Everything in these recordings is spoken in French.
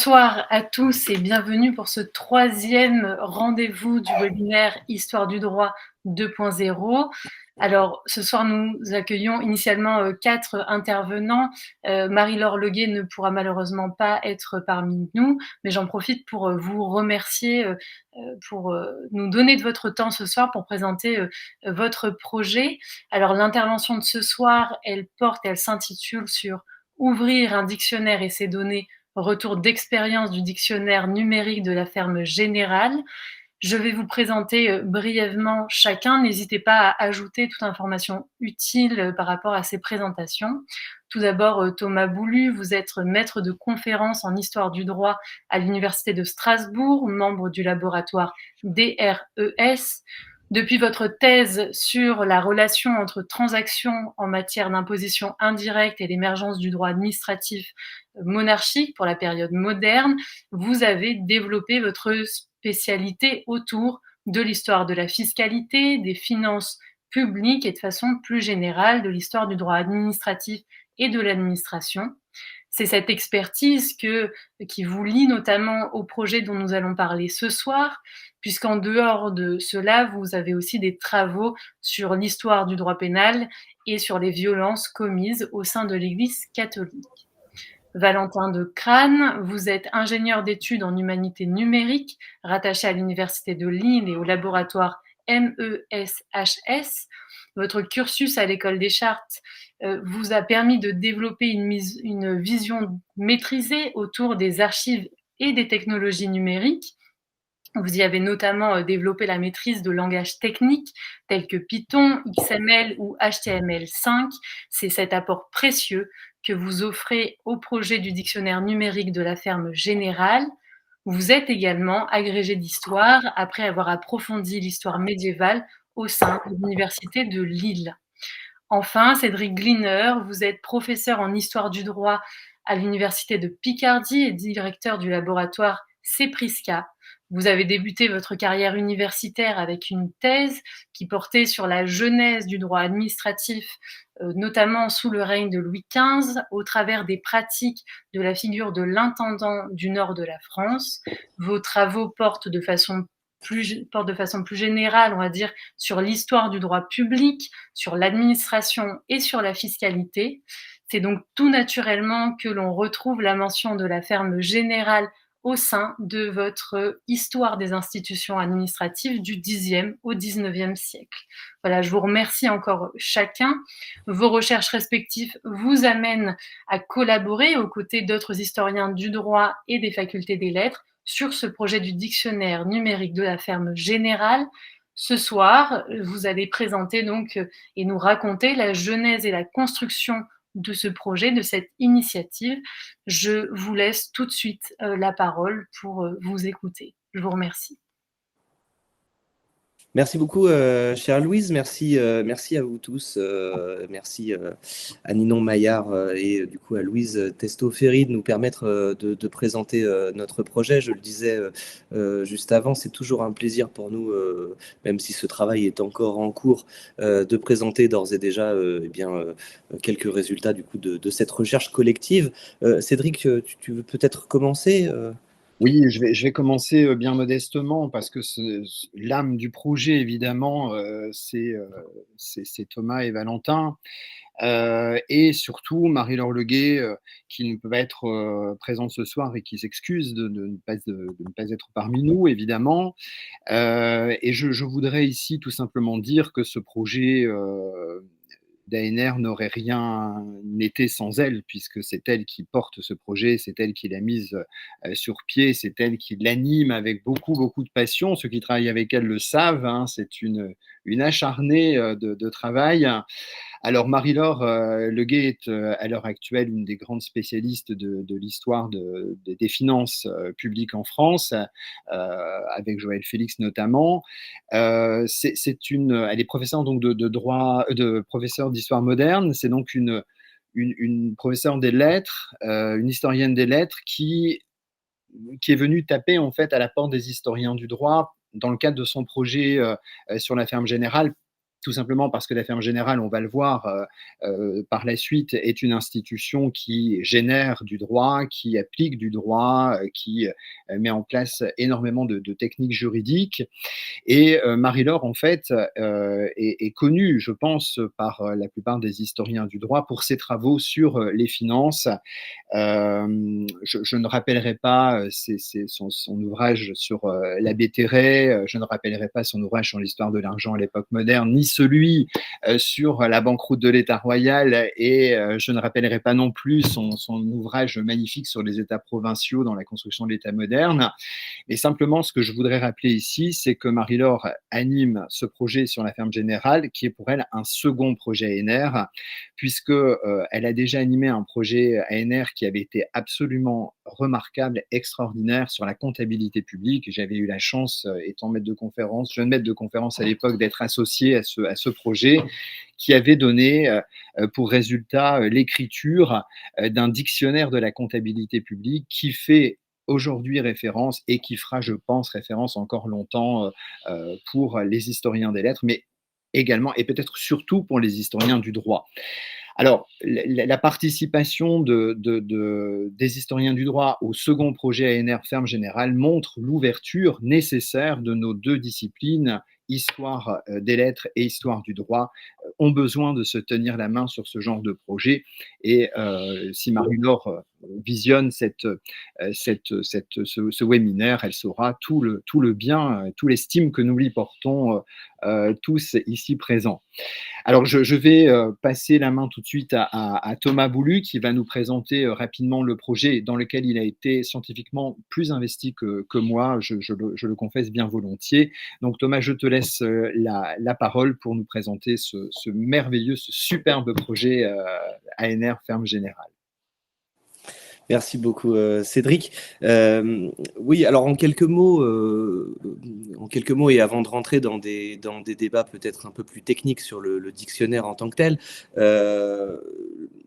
Bonsoir à tous et bienvenue pour ce troisième rendez-vous du webinaire Histoire du droit 2.0. Alors, ce soir, nous accueillons initialement 4 intervenants. Marie-Laure Leguet ne pourra malheureusement pas être parmi nous, mais j'en profite pour vous remercier pour nous donner de votre temps ce soir pour présenter votre projet. Alors, l'intervention de ce soir, elle s'intitule sur ouvrir un dictionnaire et ses données, retour d'expérience du dictionnaire numérique de la ferme Générale. Je vais vous présenter brièvement chacun. N'hésitez pas à ajouter toute information utile par rapport à ces présentations. Tout d'abord, Thomas Boulu, vous êtes maître de conférence en histoire du droit à l'Université de Strasbourg, membre du laboratoire DRES. Depuis votre thèse sur la relation entre transactions en matière d'imposition indirecte et l'émergence du droit administratif monarchique pour la période moderne, vous avez développé votre spécialité autour de l'histoire de la fiscalité, des finances publiques et de façon plus générale de l'histoire du droit administratif et de l'administration. C'est cette expertise qui vous lie notamment au projet dont nous allons parler ce soir, puisqu'en dehors de cela, vous avez aussi des travaux sur l'histoire du droit pénal et sur les violences commises au sein de l'Église catholique. Valentin de Crâne, vous êtes ingénieur d'études en humanités numériques, rattaché à l'Université de Lille et au laboratoire MESHS. Votre cursus à l'École des Chartes vous a permis de développer une vision maîtrisée autour des archives et des technologies numériques. Vous y avez notamment développé la maîtrise de langages techniques tels que Python, XML ou HTML5. C'est cet apport précieux que vous offrez au projet du dictionnaire numérique de la ferme Générale. Vous êtes également agrégé d'histoire après avoir approfondi l'histoire médiévale au sein de l'Université de Lille. Enfin, Cédric Gliner, vous êtes professeur en histoire du droit à l'Université de Picardie et directeur du laboratoire CEPRISCA. Vous avez débuté votre carrière universitaire avec une thèse qui portait sur la genèse du droit administratif, notamment sous le règne de Louis XV, au travers des pratiques de la figure de l'intendant du nord de la France. Vos travaux portent de façon plus générale, on va dire, sur l'histoire du droit public, sur l'administration et sur la fiscalité. C'est donc tout naturellement que l'on retrouve la mention de la ferme Générale au sein de votre histoire des institutions administratives du Xe au XIXe siècle. Voilà, je vous remercie encore chacun. Vos recherches respectives vous amènent à collaborer aux côtés d'autres historiens du droit et des facultés des lettres sur ce projet du dictionnaire numérique de la ferme Générale. Ce soir, vous allez présenter donc et nous raconter la genèse et la construction de ce projet, de cette initiative. Je vous laisse tout de suite la parole pour vous écouter. Je vous remercie. Merci beaucoup, chère Louise. Merci à vous tous. Merci à Ninon Maillard et du coup à Louise Testo-Ferry de nous permettre de présenter notre projet. Je le disais juste avant, c'est toujours un plaisir pour nous, même si ce travail est encore en cours, de présenter d'ores et déjà quelques résultats du coup de cette recherche collective. Cédric, tu veux peut-être commencer Oui, je vais commencer bien modestement parce que l'âme du projet, évidemment, c'est Thomas et Valentin. Et surtout Marie-Laure Leguet, qui ne peut pas être présente ce soir et qui s'excuse de ne pas être parmi nous, évidemment. Et je voudrais ici tout simplement dire que ce projet d'ANR n'aurait rien été sans elle, puisque c'est elle qui porte ce projet, c'est elle qui l'a mise sur pied, c'est elle qui l'anime avec beaucoup, beaucoup de passion. Ceux qui travaillent avec elle le savent, hein, c'est une acharnée de travail. Alors Marie-Laure Leguet est à l'heure actuelle une des grandes spécialistes de l'histoire des finances publiques en France, avec Joël Félix notamment. Elle est professeure donc de droit, professeure d'histoire moderne. C'est donc une professeure des lettres, une historienne des lettres qui est venue taper en fait à la porte des historiens du droit dans le cadre de son projet sur la ferme Générale tout simplement parce que la Ferme Générale, on va le voir par la suite, est une institution qui génère du droit, qui applique du droit, qui met en place énormément de techniques juridiques. Et Marie-Laure, en fait, est connue, je pense, par la plupart des historiens du droit pour ses travaux sur les finances. Je ne rappellerai pas son ouvrage sur l'abbé Terray, je ne rappellerai pas son ouvrage sur l'histoire de l'argent à l'époque moderne, ni celui sur la banqueroute de l'État royal, et je ne rappellerai pas non plus son ouvrage magnifique sur les États provinciaux dans la construction de l'État moderne. Et simplement, ce que je voudrais rappeler ici, c'est que Marie-Laure anime ce projet sur la Ferme Générale, qui est pour elle un second projet ANR, puisque elle a déjà animé un projet ANR qui avait été absolument remarquable, extraordinaire sur la comptabilité publique. J'avais eu la chance, étant jeune maître de conférence à l'époque, d'être associé à ce projet qui avait donné pour résultat l'écriture d'un dictionnaire de la comptabilité publique qui fait aujourd'hui référence et qui fera, je pense, référence encore longtemps pour les historiens des lettres, mais également et peut-être surtout pour les historiens du droit. Alors, la participation des historiens du droit au second projet ANR Ferme Générale montre l'ouverture nécessaire de nos deux disciplines, histoire des lettres et histoire du droit, ont besoin de se tenir la main sur ce genre de projet. Et si Marie-Laure visionne ce webinaire, elle saura tout le bien, tout l'estime que nous lui portons tous ici présents. Alors, je vais passer la main tout de suite à Thomas Boulu, qui va nous présenter rapidement le projet dans lequel il a été scientifiquement plus investi que moi, je le confesse bien volontiers. Donc, Thomas, je te laisse la parole pour nous présenter ce merveilleux, ce superbe projet ANR Ferme Générale. Merci beaucoup, Cédric. Oui, alors en quelques mots et avant de rentrer dans des débats peut-être un peu plus techniques sur le dictionnaire en tant que tel,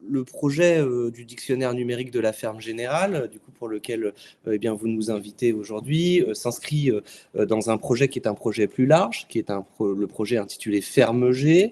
le projet du dictionnaire numérique de la Ferme Générale, du coup pour lequel eh bien, vous nous invitez aujourd'hui, s'inscrit dans un projet qui est un projet plus large, qui est le projet intitulé Ferme G,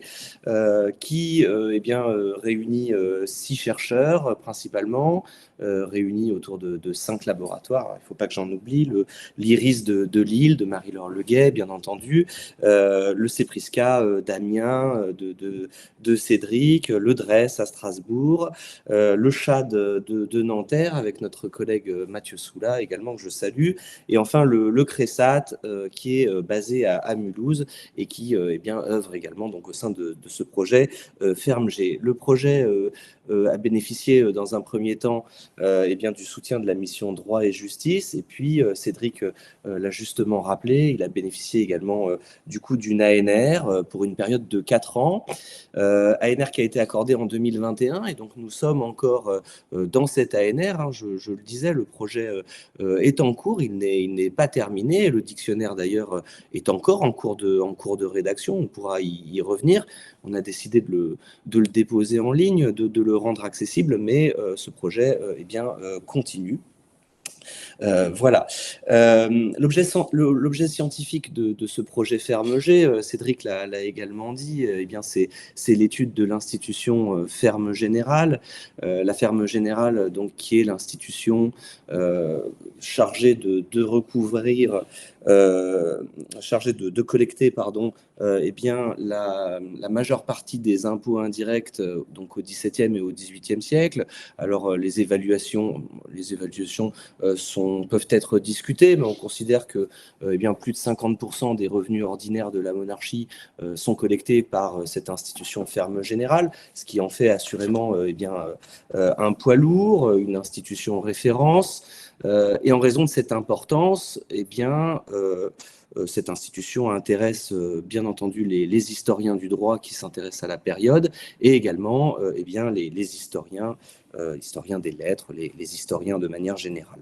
qui eh bien, réunit 6 chercheurs principalement, réunis autour de 5 laboratoires. Il ne faut pas que j'en oublie, l'IRIS de Lille, de Marie-Laure Leguet, bien entendu, le CEPRISCA d'Amiens, de Cédric, le DRES à Strasbourg, le CHAD de Nanterre, avec notre collègue Mathieu Soula, également, que je salue, et enfin le CRESAT, qui est basé à Mulhouse, et qui eh bien, œuvre également donc, au sein de ce projet Ferme G. Le projet a bénéficié dans un premier temps eh bien, du soutien de la mission Droit et Justice. Et puis, Cédric l'a justement rappelé, il a bénéficié également du coup d'une ANR pour une période de 4 ans. ANR qui a été accordée en 2021. Et donc, nous sommes encore dans cette ANR. Hein, je le disais, le projet est en cours, il n'est pas terminé. Le dictionnaire, d'ailleurs, est encore en cours de rédaction. On pourra y revenir. On a décidé de le déposer en ligne, de le rendre accessible, mais ce projet eh bien, continue. Voilà. L'objet scientifique de ce projet Ferme G, Cédric l'a également dit, eh bien c'est l'étude de l'institution Ferme Générale. La Ferme Générale, donc, qui est l'institution chargée de recouvrir, chargée de collecter, pardon, eh bien, la majeure partie des impôts indirects donc au XVIIe et au XVIIIe siècle. Alors, les évaluations peuvent être discutées, mais on considère que eh bien, plus de 50% des revenus ordinaires de la monarchie sont collectés par cette institution Ferme Générale, ce qui en fait assurément eh bien, un poids lourd, une institution référence. Et en raison de cette importance, eh bien, cette institution intéresse bien entendu les historiens du droit qui s'intéressent à la période, et également eh bien, les historiens des lettres, les historiens de manière générale.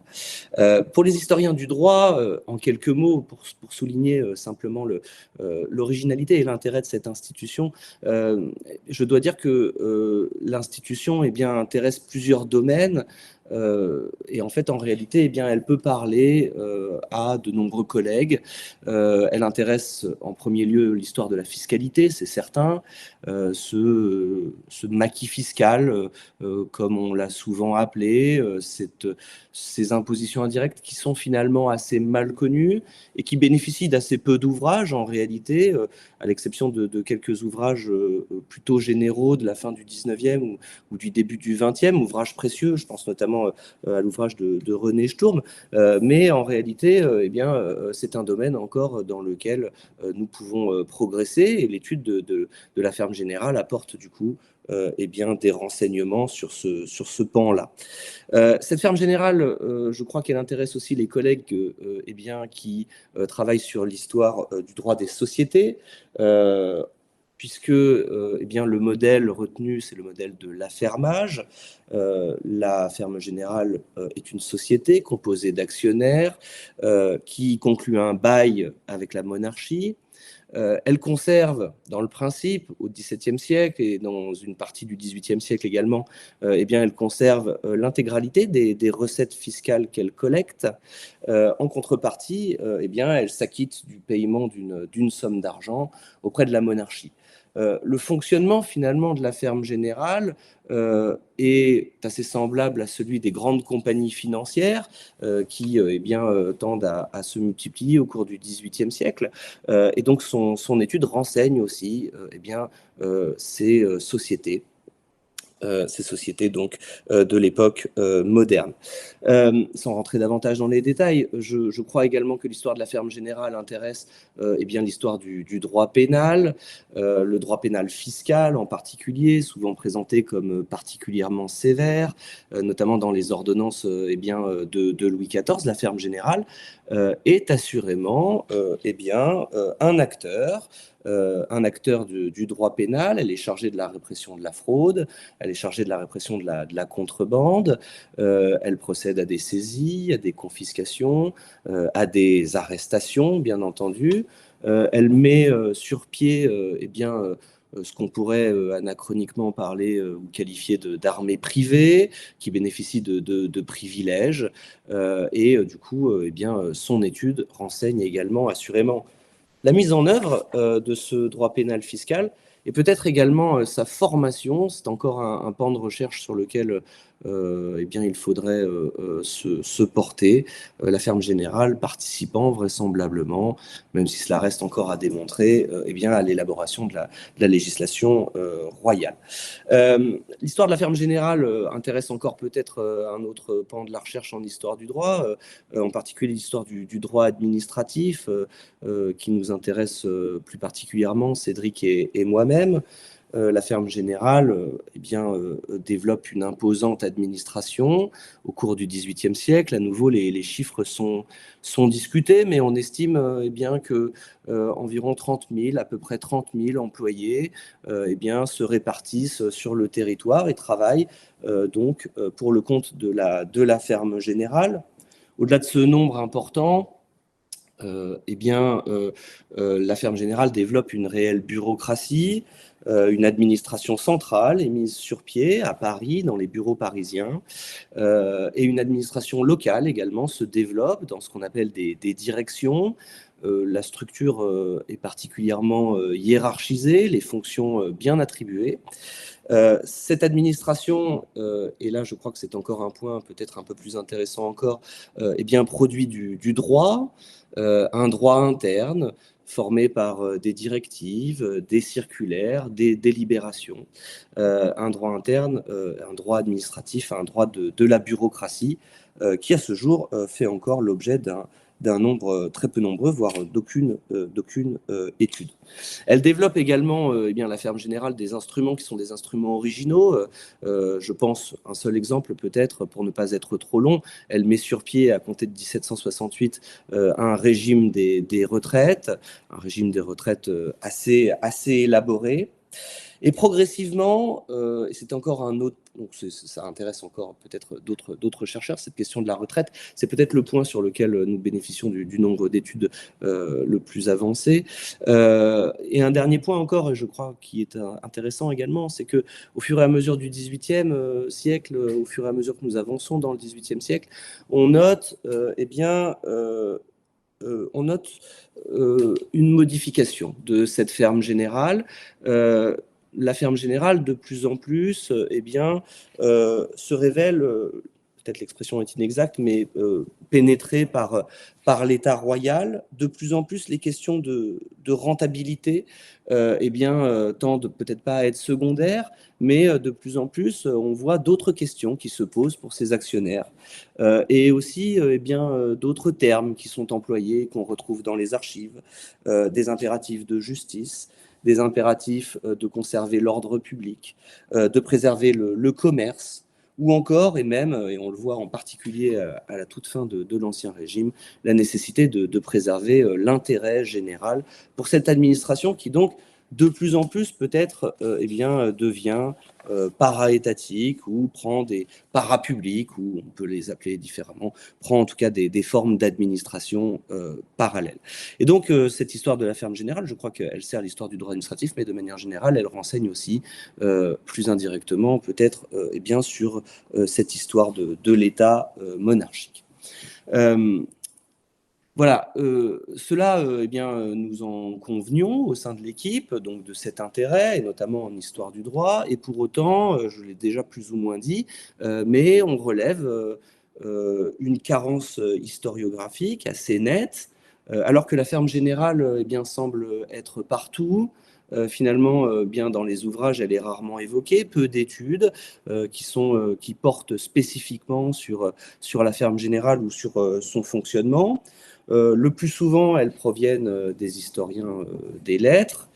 Pour les historiens du droit, en quelques mots, pour souligner simplement l'originalité et l'intérêt de cette institution, je dois dire que l'institution eh bien, intéresse plusieurs domaines. Et en fait, en réalité, eh bien, elle peut parler à de nombreux collègues. Elle intéresse en premier lieu l'histoire de la fiscalité, c'est certain, ce maquis fiscal, comme on l'a souvent appelé, ces impositions indirectes qui sont finalement assez mal connues et qui bénéficient d'assez peu d'ouvrages en réalité, à l'exception de quelques ouvrages plutôt généraux de la fin du 19e ou du début du 20e, ouvrages précieux, je pense notamment à l'ouvrage de René Sturm, mais en réalité, eh bien, c'est un domaine encore dans lequel nous pouvons progresser, et l'étude de la ferme générale apporte du coup eh bien, des renseignements sur ce pan-là. Cette ferme générale, je crois qu'elle intéresse aussi les collègues eh bien, qui travaillent sur l'histoire du droit des sociétés, puisque eh bien, le modèle retenu, c'est le modèle de l'affermage. La ferme générale est une société composée d'actionnaires qui conclut un bail avec la monarchie. Elle conserve, dans le principe, au XVIIe siècle et dans une partie du XVIIIe siècle également, eh bien, elle conserve l'intégralité des recettes fiscales qu'elle collecte. En contrepartie, eh bien, elle s'acquitte du paiement d'une somme d'argent auprès de la monarchie. Le fonctionnement finalement de la ferme générale est assez semblable à celui des grandes compagnies financières qui eh bien, tendent à se multiplier au cours du XVIIIe siècle. Et donc son étude renseigne aussi eh bien, ces sociétés donc de l'époque moderne. Sans rentrer davantage dans les détails, je crois également que l'histoire de la ferme générale intéresse eh bien l'histoire du droit pénal, le droit pénal fiscal en particulier, souvent présenté comme particulièrement sévère, notamment dans les ordonnances eh bien, de Louis XIV. La ferme générale est assurément eh bien, un acteur du droit pénal. Elle est chargée de la répression de la fraude, elle est chargée de la répression de la contrebande, elle procède à des saisies, à des confiscations, à des arrestations, bien entendu. Elle met sur pied eh bien, ce qu'on pourrait anachroniquement parler ou qualifier d'armée privée, qui bénéficie de privilèges. Et du coup, eh bien, son étude renseigne également assurément la mise en œuvre de ce droit pénal fiscal et peut-être également sa formation. C'est encore un pan de recherche sur lequel eh bien, il faudrait se porter. La ferme générale participant vraisemblablement, même si cela reste encore à démontrer, eh bien, à l'élaboration de la législation royale. L'histoire de la ferme générale intéresse encore peut-être un autre pan de la recherche en histoire du droit, en particulier l'histoire du droit administratif, qui nous intéresse plus particulièrement, Cédric et moi-même. La ferme générale eh bien, développe une imposante administration au cours du XVIIIe siècle. À nouveau, les chiffres sont discutés, mais on estime eh bien, que environ 30 000, à peu près 30 000 employés eh bien, se répartissent sur le territoire et travaillent donc pour le compte de la ferme générale. Au-delà de ce nombre important, eh bien, la ferme générale développe une réelle bureaucratie, une administration centrale est mise sur pied à Paris, dans les bureaux parisiens, et une administration locale également se développe dans ce qu'on appelle des directions. La structure est particulièrement hiérarchisée, les fonctions bien attribuées. Cette administration, et là je crois que c'est encore un point peut-être un peu plus intéressant encore, eh bien, produit du droit, un droit interne formé par des directives, des circulaires, des délibérations, un droit interne, un droit administratif, un droit de la bureaucratie qui à ce jour fait encore l'objet d'un nombre très peu nombreux, voire d'aucune étude. Elle développe également, eh bien, la ferme générale, des instruments qui sont des instruments originaux. Je pense, un seul exemple peut-être, pour ne pas être trop long, elle met sur pied, à compter de 1768, un régime des retraites, un régime des retraites assez élaboré. Et progressivement, et c'est encore un autre, donc ça intéresse encore peut-être d'autres chercheurs, cette question de la retraite, c'est peut-être le point sur lequel nous bénéficions du nombre d'études le plus avancé. Et un dernier point encore, et je crois qui est intéressant également, c'est que au fur et à mesure du XVIIIe siècle, au fur et à mesure que nous avançons dans le XVIIIe siècle, on note, on note une modification de cette ferme générale. La ferme générale, de plus en plus, se révèle, peut-être l'expression est inexacte, mais pénétrée par l'État royal. De plus en plus, les questions de rentabilité tendent peut-être pas à être secondaires, mais de plus en plus, on voit d'autres questions qui se posent pour ces actionnaires. Et aussi d'autres termes qui sont employés, qu'on retrouve dans les archives, des impératifs de justice, des impératifs de conserver l'ordre public, de préserver le commerce, ou encore, et même, et on le voit en particulier à la toute fin de l'Ancien Régime, la nécessité de préserver l'intérêt général pour cette administration qui donc, de plus en plus peut-être devient para-étatique ou prend des parapublics, ou on peut les appeler différemment, prend en tout cas des formes d'administration parallèles. Et donc cette histoire de la ferme générale, je crois qu'elle sert l'histoire du droit administratif, mais de manière générale, elle renseigne aussi plus indirectement peut-être sur cette histoire de l'État monarchique. Voilà, cela, nous en convenions au sein de l'équipe, donc de cet intérêt, et notamment en histoire du droit, et pour autant, je l'ai déjà plus ou moins dit, mais on relève une carence historiographique assez nette, alors que la ferme générale semble être partout. Finalement, bien dans les ouvrages, elle est rarement évoquée, peu d'études qui portent spécifiquement sur la ferme générale ou sur son fonctionnement. Le plus souvent, elles proviennent des historiens des lettres.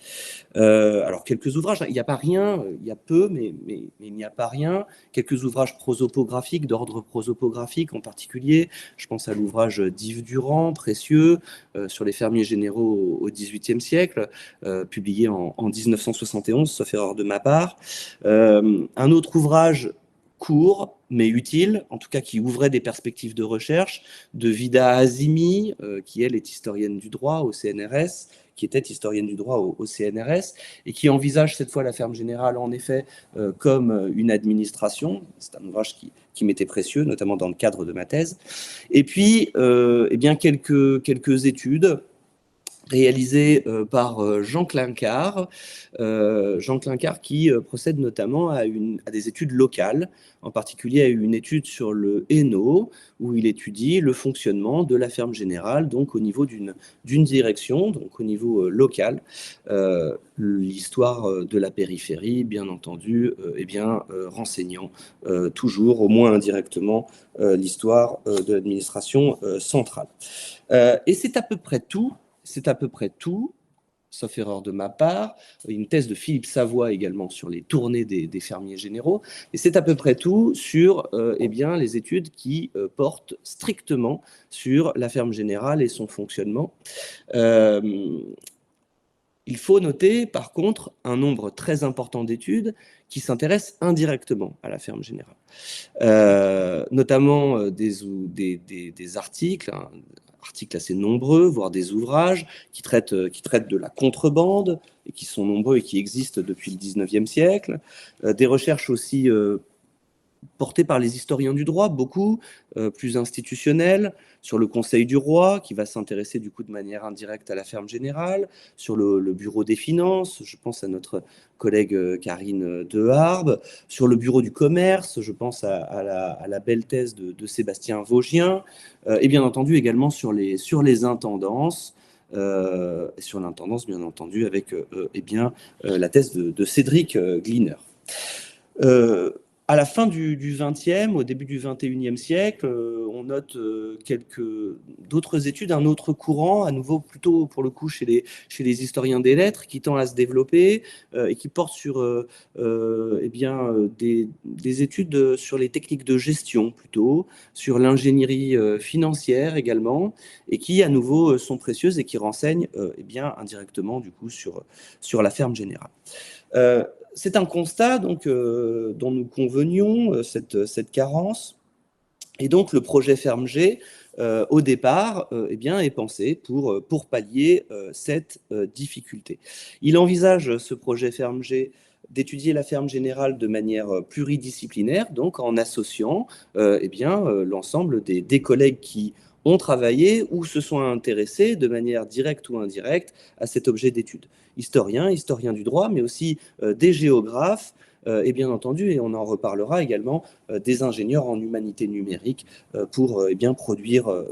Alors, quelques ouvrages, il n'y a pas rien, il y a peu, mais il n'y a pas rien. Quelques ouvrages prosopographiques, d'ordre prosopographique en particulier. Je pense à l'ouvrage d'Yves Durand, précieux, sur les fermiers généraux au XVIIIe siècle, publié en 1971, sauf erreur de ma part. Un autre ouvrage court, mais utile, en tout cas qui ouvrait des perspectives de recherche, de Vida Azimi, qui elle est historienne du droit au CNRS, qui était historienne du droit au CNRS, et qui envisage cette fois la ferme générale en effet comme une administration. C'est un ouvrage qui m'était précieux, notamment dans le cadre de ma thèse. Et puis, quelques études réalisé par Jean Clincard. Jean Clincard qui procède notamment à des études locales, en particulier à une étude sur le Hainaut, où il étudie le fonctionnement de la ferme générale, donc au niveau d'une direction, donc au niveau local, l'histoire de la périphérie, bien entendu, renseignant toujours, au moins indirectement, l'histoire de l'administration centrale. Et c'est à peu près tout. C'est à peu près tout, sauf erreur de ma part. Une thèse de Philippe Savoie également sur les tournées des fermiers généraux. Et c'est à peu près tout sur les études qui portent strictement sur la ferme générale et son fonctionnement. Il faut noter, par contre, un nombre très important d'études qui s'intéressent indirectement à la ferme générale. Notamment des articles, articles assez nombreux, voire des ouvrages qui traitent de la contrebande, et qui sont nombreux et qui existent depuis le XIXe siècle. Des recherches aussi portées par les historiens du droit, beaucoup plus institutionnelles, sur le Conseil du roi, qui va s'intéresser du coup de manière indirecte à la ferme générale, sur le Bureau des finances, je pense à notre collègue Karine Deharbes, sur le Bureau du commerce, je pense à la belle thèse de Sébastien Vaugien, et bien entendu également sur les intendances, sur l'intendance bien entendu avec la thèse de Cédric Gliner. À la fin du XXe, au début du XXIe siècle, on note d'autres études, un autre courant, à nouveau plutôt pour le coup chez les historiens des lettres, qui tend à se développer et qui porte sur des études sur les techniques de gestion plutôt, sur l'ingénierie financière également, et qui à nouveau sont précieuses et qui renseignent indirectement du coup sur la ferme générale. c'est un constat donc, dont nous convenions, cette carence. Et donc, le projet FermeG, au départ, est pensé pour pallier cette difficulté. Il envisage, ce projet FermeG, d'étudier la ferme générale de manière pluridisciplinaire, donc en associant l'ensemble des collègues qui ont travaillé ou se sont intéressés de manière directe ou indirecte à cet objet d'étude. Historiens du droit, mais aussi des géographes, et bien entendu, et on en reparlera également, des ingénieurs en humanité numérique pour produire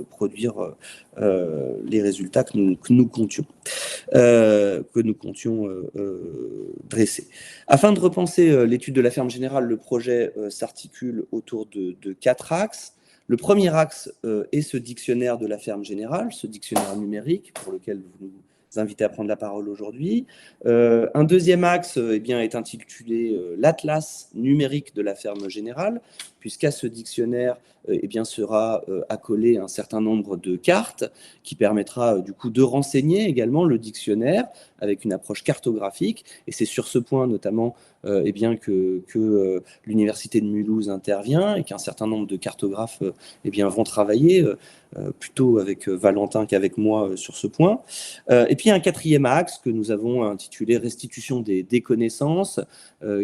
les résultats que nous comptions dresser. Afin de repenser l'étude de la ferme générale, le projet s'articule autour de 4 axes. Le premier axe est ce dictionnaire de la ferme générale, ce dictionnaire numérique pour lequel vous nous invitez à prendre la parole aujourd'hui. Un deuxième axe est intitulé l'Atlas numérique de la ferme générale, puisqu'à ce dictionnaire sera accolé un certain nombre de cartes qui permettra du coup de renseigner également le dictionnaire avec une approche cartographique. Et c'est sur ce point notamment que l'Université de Mulhouse intervient et qu'un certain nombre de cartographes vont travailler plutôt avec Valentin qu'avec moi sur ce point. Et puis un quatrième axe que nous avons intitulé restitution des connaissances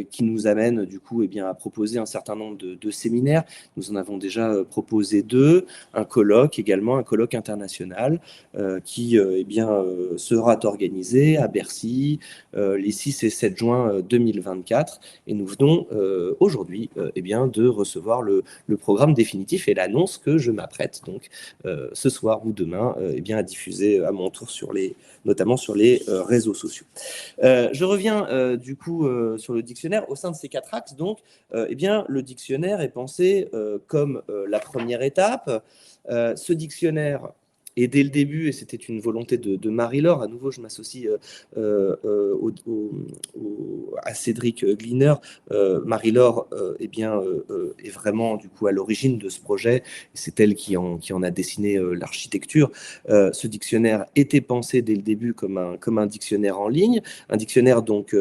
qui nous amène du coup à proposer un certain nombre de séminaires. Nous en avons déjà proposé 2, un colloque également, un colloque international qui sera organisé à Bercy les 6 et 7 juin 2024. Et nous venons aujourd'hui de recevoir le programme définitif et l'annonce que je m'apprête donc ce soir ou demain à diffuser à mon tour notamment sur les réseaux sociaux. Je reviens du coup sur le dictionnaire. Au sein de ces 4 axes, donc, le dictionnaire est pensé comme la première étape. Ce dictionnaire, et dès le début, et c'était une volonté de Marie-Laure, à nouveau je m'associe à Cédric Gliner, Marie-Laure est vraiment du coup à l'origine de ce projet, c'est elle qui en a dessiné l'architecture. Ce dictionnaire était pensé dès le début comme un dictionnaire en ligne, un dictionnaire donc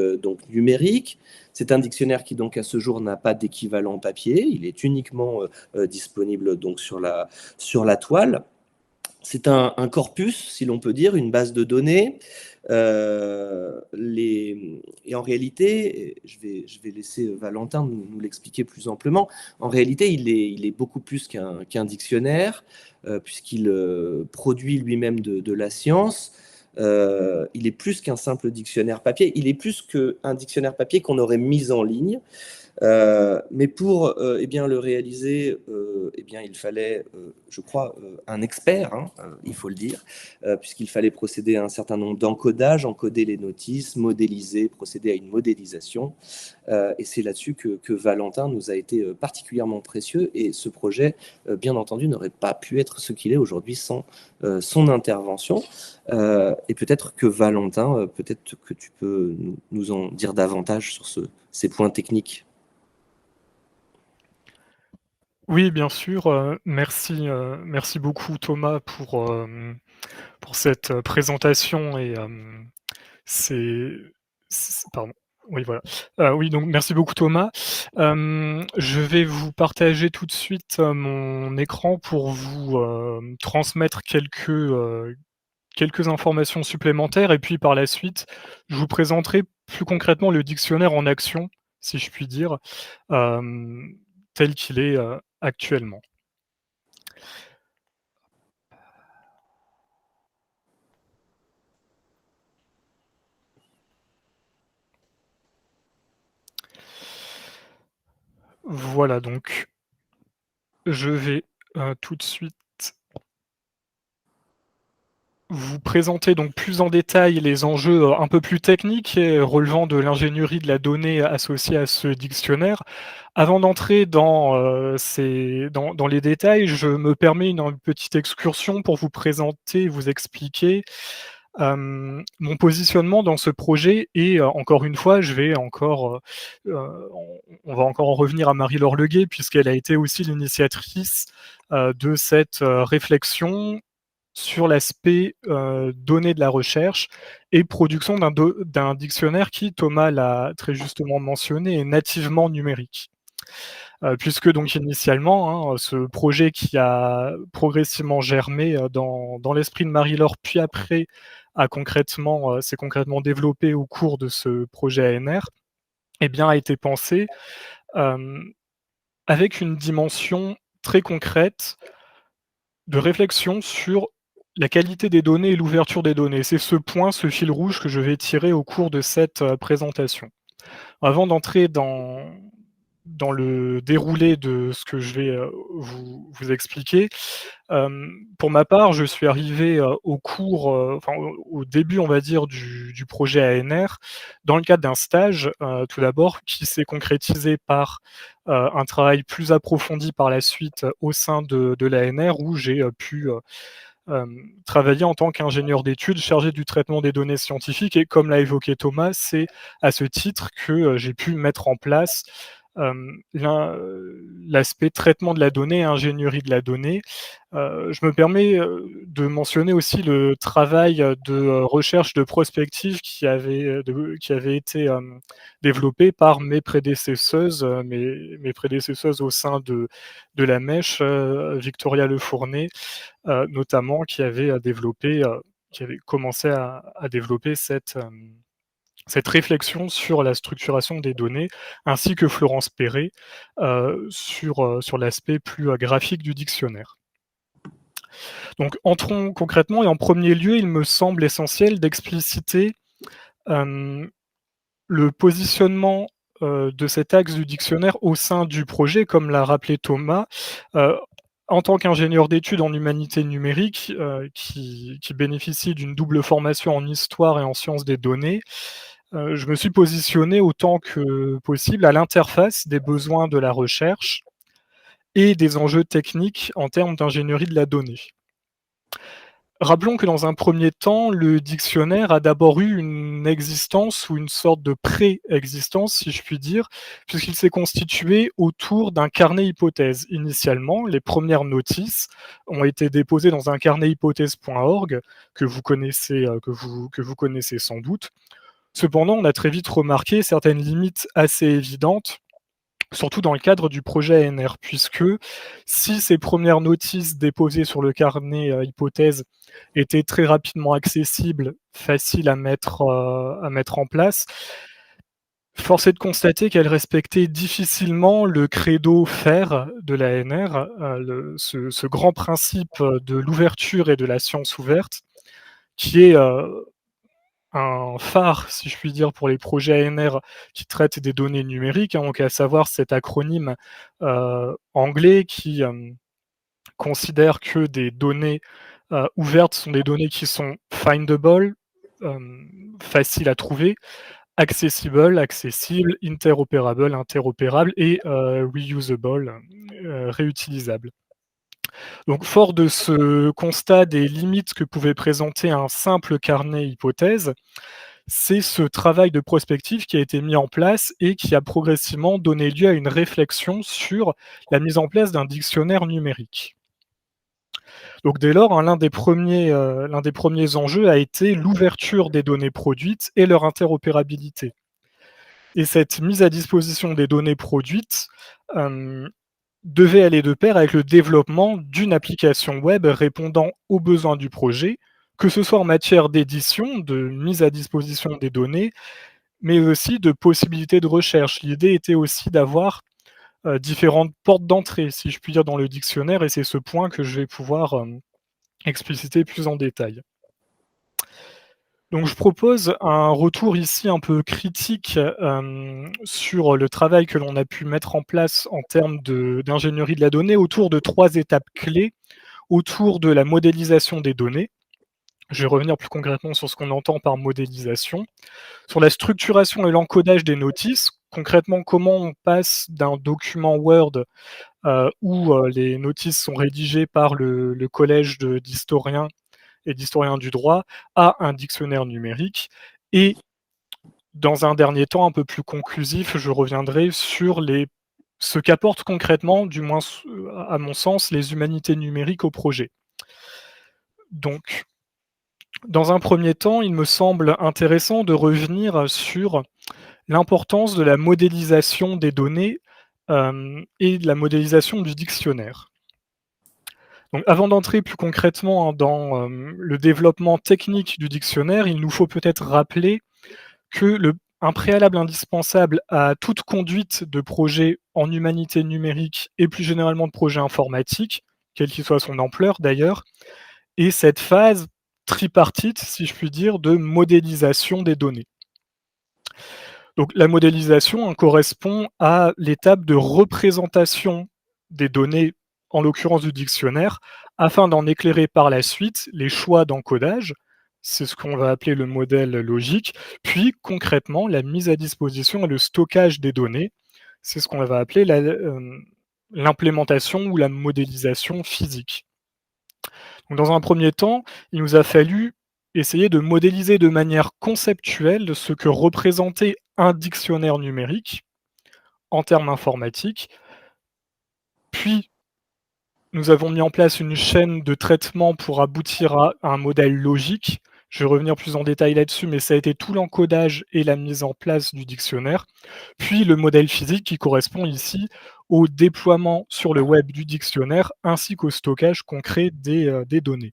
numérique. C'est un dictionnaire qui donc à ce jour n'a pas d'équivalent papier, il est uniquement disponible donc sur la toile. C'est un corpus, si l'on peut dire, une base de données. Et en réalité, je vais laisser Valentin nous l'expliquer plus amplement. En réalité, il est beaucoup plus qu'un dictionnaire, puisqu'il produit lui-même de la science. Il est plus qu'un simple dictionnaire papier. Il est plus qu'un dictionnaire papier qu'on aurait mis en ligne. Mais pour le réaliser, il fallait, je crois, un expert, il faut le dire, puisqu'il fallait procéder à un certain nombre d'encodages, encoder les notices, modéliser, procéder à une modélisation. Et c'est là-dessus que Valentin nous a été particulièrement précieux. Et ce projet, bien entendu, n'aurait pas pu être ce qu'il est aujourd'hui sans son intervention. Et peut-être que Valentin, peut-être que tu peux nous en dire davantage sur ces points techniques. Oui, bien sûr. Merci beaucoup Thomas pour cette présentation et pardon. Oui, voilà. Oui, donc merci beaucoup Thomas. Je vais vous partager tout de suite mon écran pour vous transmettre quelques informations supplémentaires et puis par la suite, je vous présenterai plus concrètement le dictionnaire en action, si je puis dire, tel qu'il est actuellement. Voilà, donc je vais tout de suite vous présenter donc plus en détail les enjeux un peu plus techniques et relevant de l'ingénierie de la donnée associée à ce dictionnaire. Avant d'entrer dans les détails, je me permets une petite excursion pour vous présenter, vous expliquer mon positionnement dans ce projet et encore une fois, on va encore en revenir à Marie-Laure Leguet puisqu'elle a été aussi l'initiatrice de cette réflexion sur l'aspect données de la recherche et production d'un dictionnaire qui, Thomas l'a très justement mentionné, est nativement numérique. Puisque donc initialement, ce projet qui a progressivement germé dans l'esprit de Marie-Laure, puis après s'est concrètement développé au cours de ce projet ANR, eh bien, a été pensé avec une dimension très concrète de réflexion sur la qualité des données et l'ouverture des données. C'est ce point, ce fil rouge que je vais tirer au cours de cette présentation. Avant d'entrer dans le déroulé de ce que je vais vous expliquer, pour ma part, je suis arrivé au début, on va dire, du projet ANR, dans le cadre d'un stage, tout d'abord, qui s'est concrétisé par un travail plus approfondi par la suite au sein de l'ANR, où j'ai pu travailler en tant qu'ingénieur d'études chargé du traitement des données scientifiques. Et comme l'a évoqué Thomas, c'est à ce titre que j'ai pu mettre en place l'aspect traitement de la donnée, ingénierie de la donnée. Je me permets de mentionner aussi le travail de recherche de prospective qui avait été développé par mes prédécesseuses au sein de la Mèche, Victoria Le Fournet, notamment, qui avait commencé à développer cette réflexion sur la structuration des données, ainsi que Florence Perret sur l'aspect plus graphique du dictionnaire. Donc entrons concrètement, et en premier lieu, il me semble essentiel d'expliciter le positionnement de cet axe du dictionnaire au sein du projet, comme l'a rappelé Thomas. En tant qu'ingénieur d'études en humanité numérique, qui bénéficie d'une double formation en histoire et en sciences des données, je me suis positionné autant que possible à l'interface des besoins de la recherche et des enjeux techniques en termes d'ingénierie de la donnée. Rappelons que dans un premier temps, le dictionnaire a d'abord eu une existence ou une sorte de pré-existence, si je puis dire, puisqu'il s'est constitué autour d'un carnet hypothèse. Initialement, les premières notices ont été déposées dans un carnet hypothèse.org que vous connaissez sans doute. Cependant, on a très vite remarqué certaines limites assez évidentes, surtout dans le cadre du projet ANR, puisque si ces premières notices déposées sur le carnet hypothèse étaient très rapidement accessibles, faciles à mettre en place, force est de constater qu'elles respectaient difficilement le credo FAIR de l'ANR, ce grand principe de l'ouverture et de la science ouverte, qui est un phare, si je puis dire, pour les projets ANR qui traitent des données numériques, donc à savoir cet acronyme anglais qui considère que des données ouvertes sont des données qui sont findable, faciles à trouver, accessible, interopérable et reusable, réutilisable. Donc, fort de ce constat des limites que pouvait présenter un simple carnet hypothèse, c'est ce travail de prospective qui a été mis en place et qui a progressivement donné lieu à une réflexion sur la mise en place d'un dictionnaire numérique. Donc dès lors, l'un des premiers enjeux a été l'ouverture des données produites et leur interopérabilité. Et cette mise à disposition des données produites devait aller de pair avec le développement d'une application web répondant aux besoins du projet, que ce soit en matière d'édition, de mise à disposition des données, mais aussi de possibilités de recherche. L'idée était aussi d'avoir différentes portes d'entrée, si je puis dire, dans le dictionnaire, et c'est ce point que je vais pouvoir expliciter plus en détail. Donc je propose un retour ici un peu critique sur le travail que l'on a pu mettre en place en termes d'ingénierie de la donnée autour de 3 étapes clés, autour de la modélisation des données. Je vais revenir plus concrètement sur ce qu'on entend par modélisation, sur la structuration et l'encodage des notices, concrètement comment on passe d'un document Word où les notices sont rédigées par le collège d'historiens et d'historiens du droit à un dictionnaire numérique. Et dans un dernier temps un peu plus conclusif, je reviendrai sur ce qu'apportent concrètement, du moins à mon sens, les humanités numériques au projet. Donc, dans un premier temps, il me semble intéressant de revenir sur l'importance de la modélisation des données et de la modélisation du dictionnaire. Donc, avant d'entrer plus concrètement dans le développement technique du dictionnaire, il nous faut peut-être rappeler que un préalable indispensable à toute conduite de projet en humanité numérique et plus généralement de projet informatique, quelle qu'il soit son ampleur d'ailleurs, est cette phase tripartite, si je puis dire, de modélisation des données. Donc la modélisation correspond à l'étape de représentation des données, en l'occurrence du dictionnaire, afin d'en éclairer par la suite les choix d'encodage. C'est ce qu'on va appeler le modèle logique, puis concrètement la mise à disposition et le stockage des données. C'est ce qu'on va appeler l'implémentation ou la modélisation physique. Donc, dans un premier temps, il nous a fallu essayer de modéliser de manière conceptuelle ce que représentait un dictionnaire numérique en termes informatiques. Puis, nous avons mis en place une chaîne de traitement pour aboutir à un modèle logique. Je vais revenir plus en détail là-dessus, mais ça a été tout l'encodage et la mise en place du dictionnaire. Puis le modèle physique qui correspond ici au déploiement sur le web du dictionnaire ainsi qu'au stockage concret des données.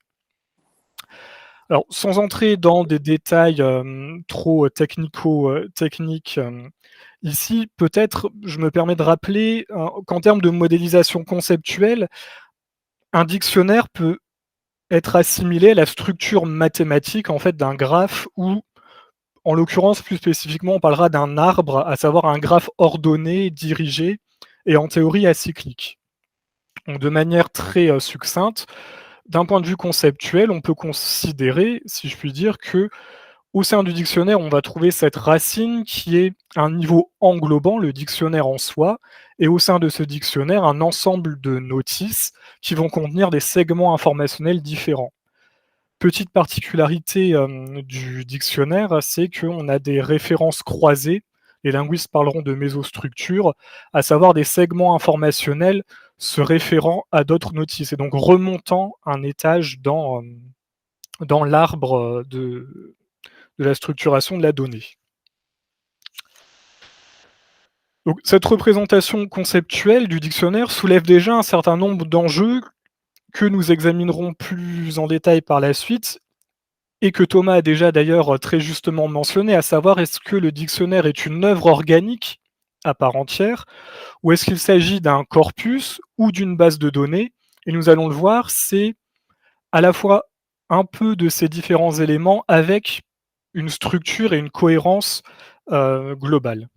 Alors, sans entrer dans des détails trop techniques, ici, peut-être je me permets de rappeler qu'en termes de modélisation conceptuelle, un dictionnaire peut être assimilé à la structure mathématique en fait d'un graphe ou, en l'occurrence plus spécifiquement, on parlera d'un arbre, à savoir un graphe ordonné, dirigé et en théorie acyclique. Donc de manière très succincte, d'un point de vue conceptuel, on peut considérer, si je puis dire, que au sein du dictionnaire, on va trouver cette racine qui est un niveau englobant, le dictionnaire en soi, et au sein de ce dictionnaire, un ensemble de notices qui vont contenir des segments informationnels différents. Petite particularité du dictionnaire, c'est qu'on a des références croisées, les linguistes parleront de mésostructures, à savoir des segments informationnels se référant à d'autres notices, et donc remontant un étage dans l'arbre de la structuration de la donnée. Donc, cette représentation conceptuelle du dictionnaire soulève déjà un certain nombre d'enjeux que nous examinerons plus en détail par la suite et que Thomas a déjà d'ailleurs très justement mentionné, à savoir est-ce que le dictionnaire est une œuvre organique à part entière ou est-ce qu'il s'agit d'un corpus ou d'une base de données? Et nous allons le voir, c'est à la fois un peu de ces différents éléments avec une structure et une cohérence globale.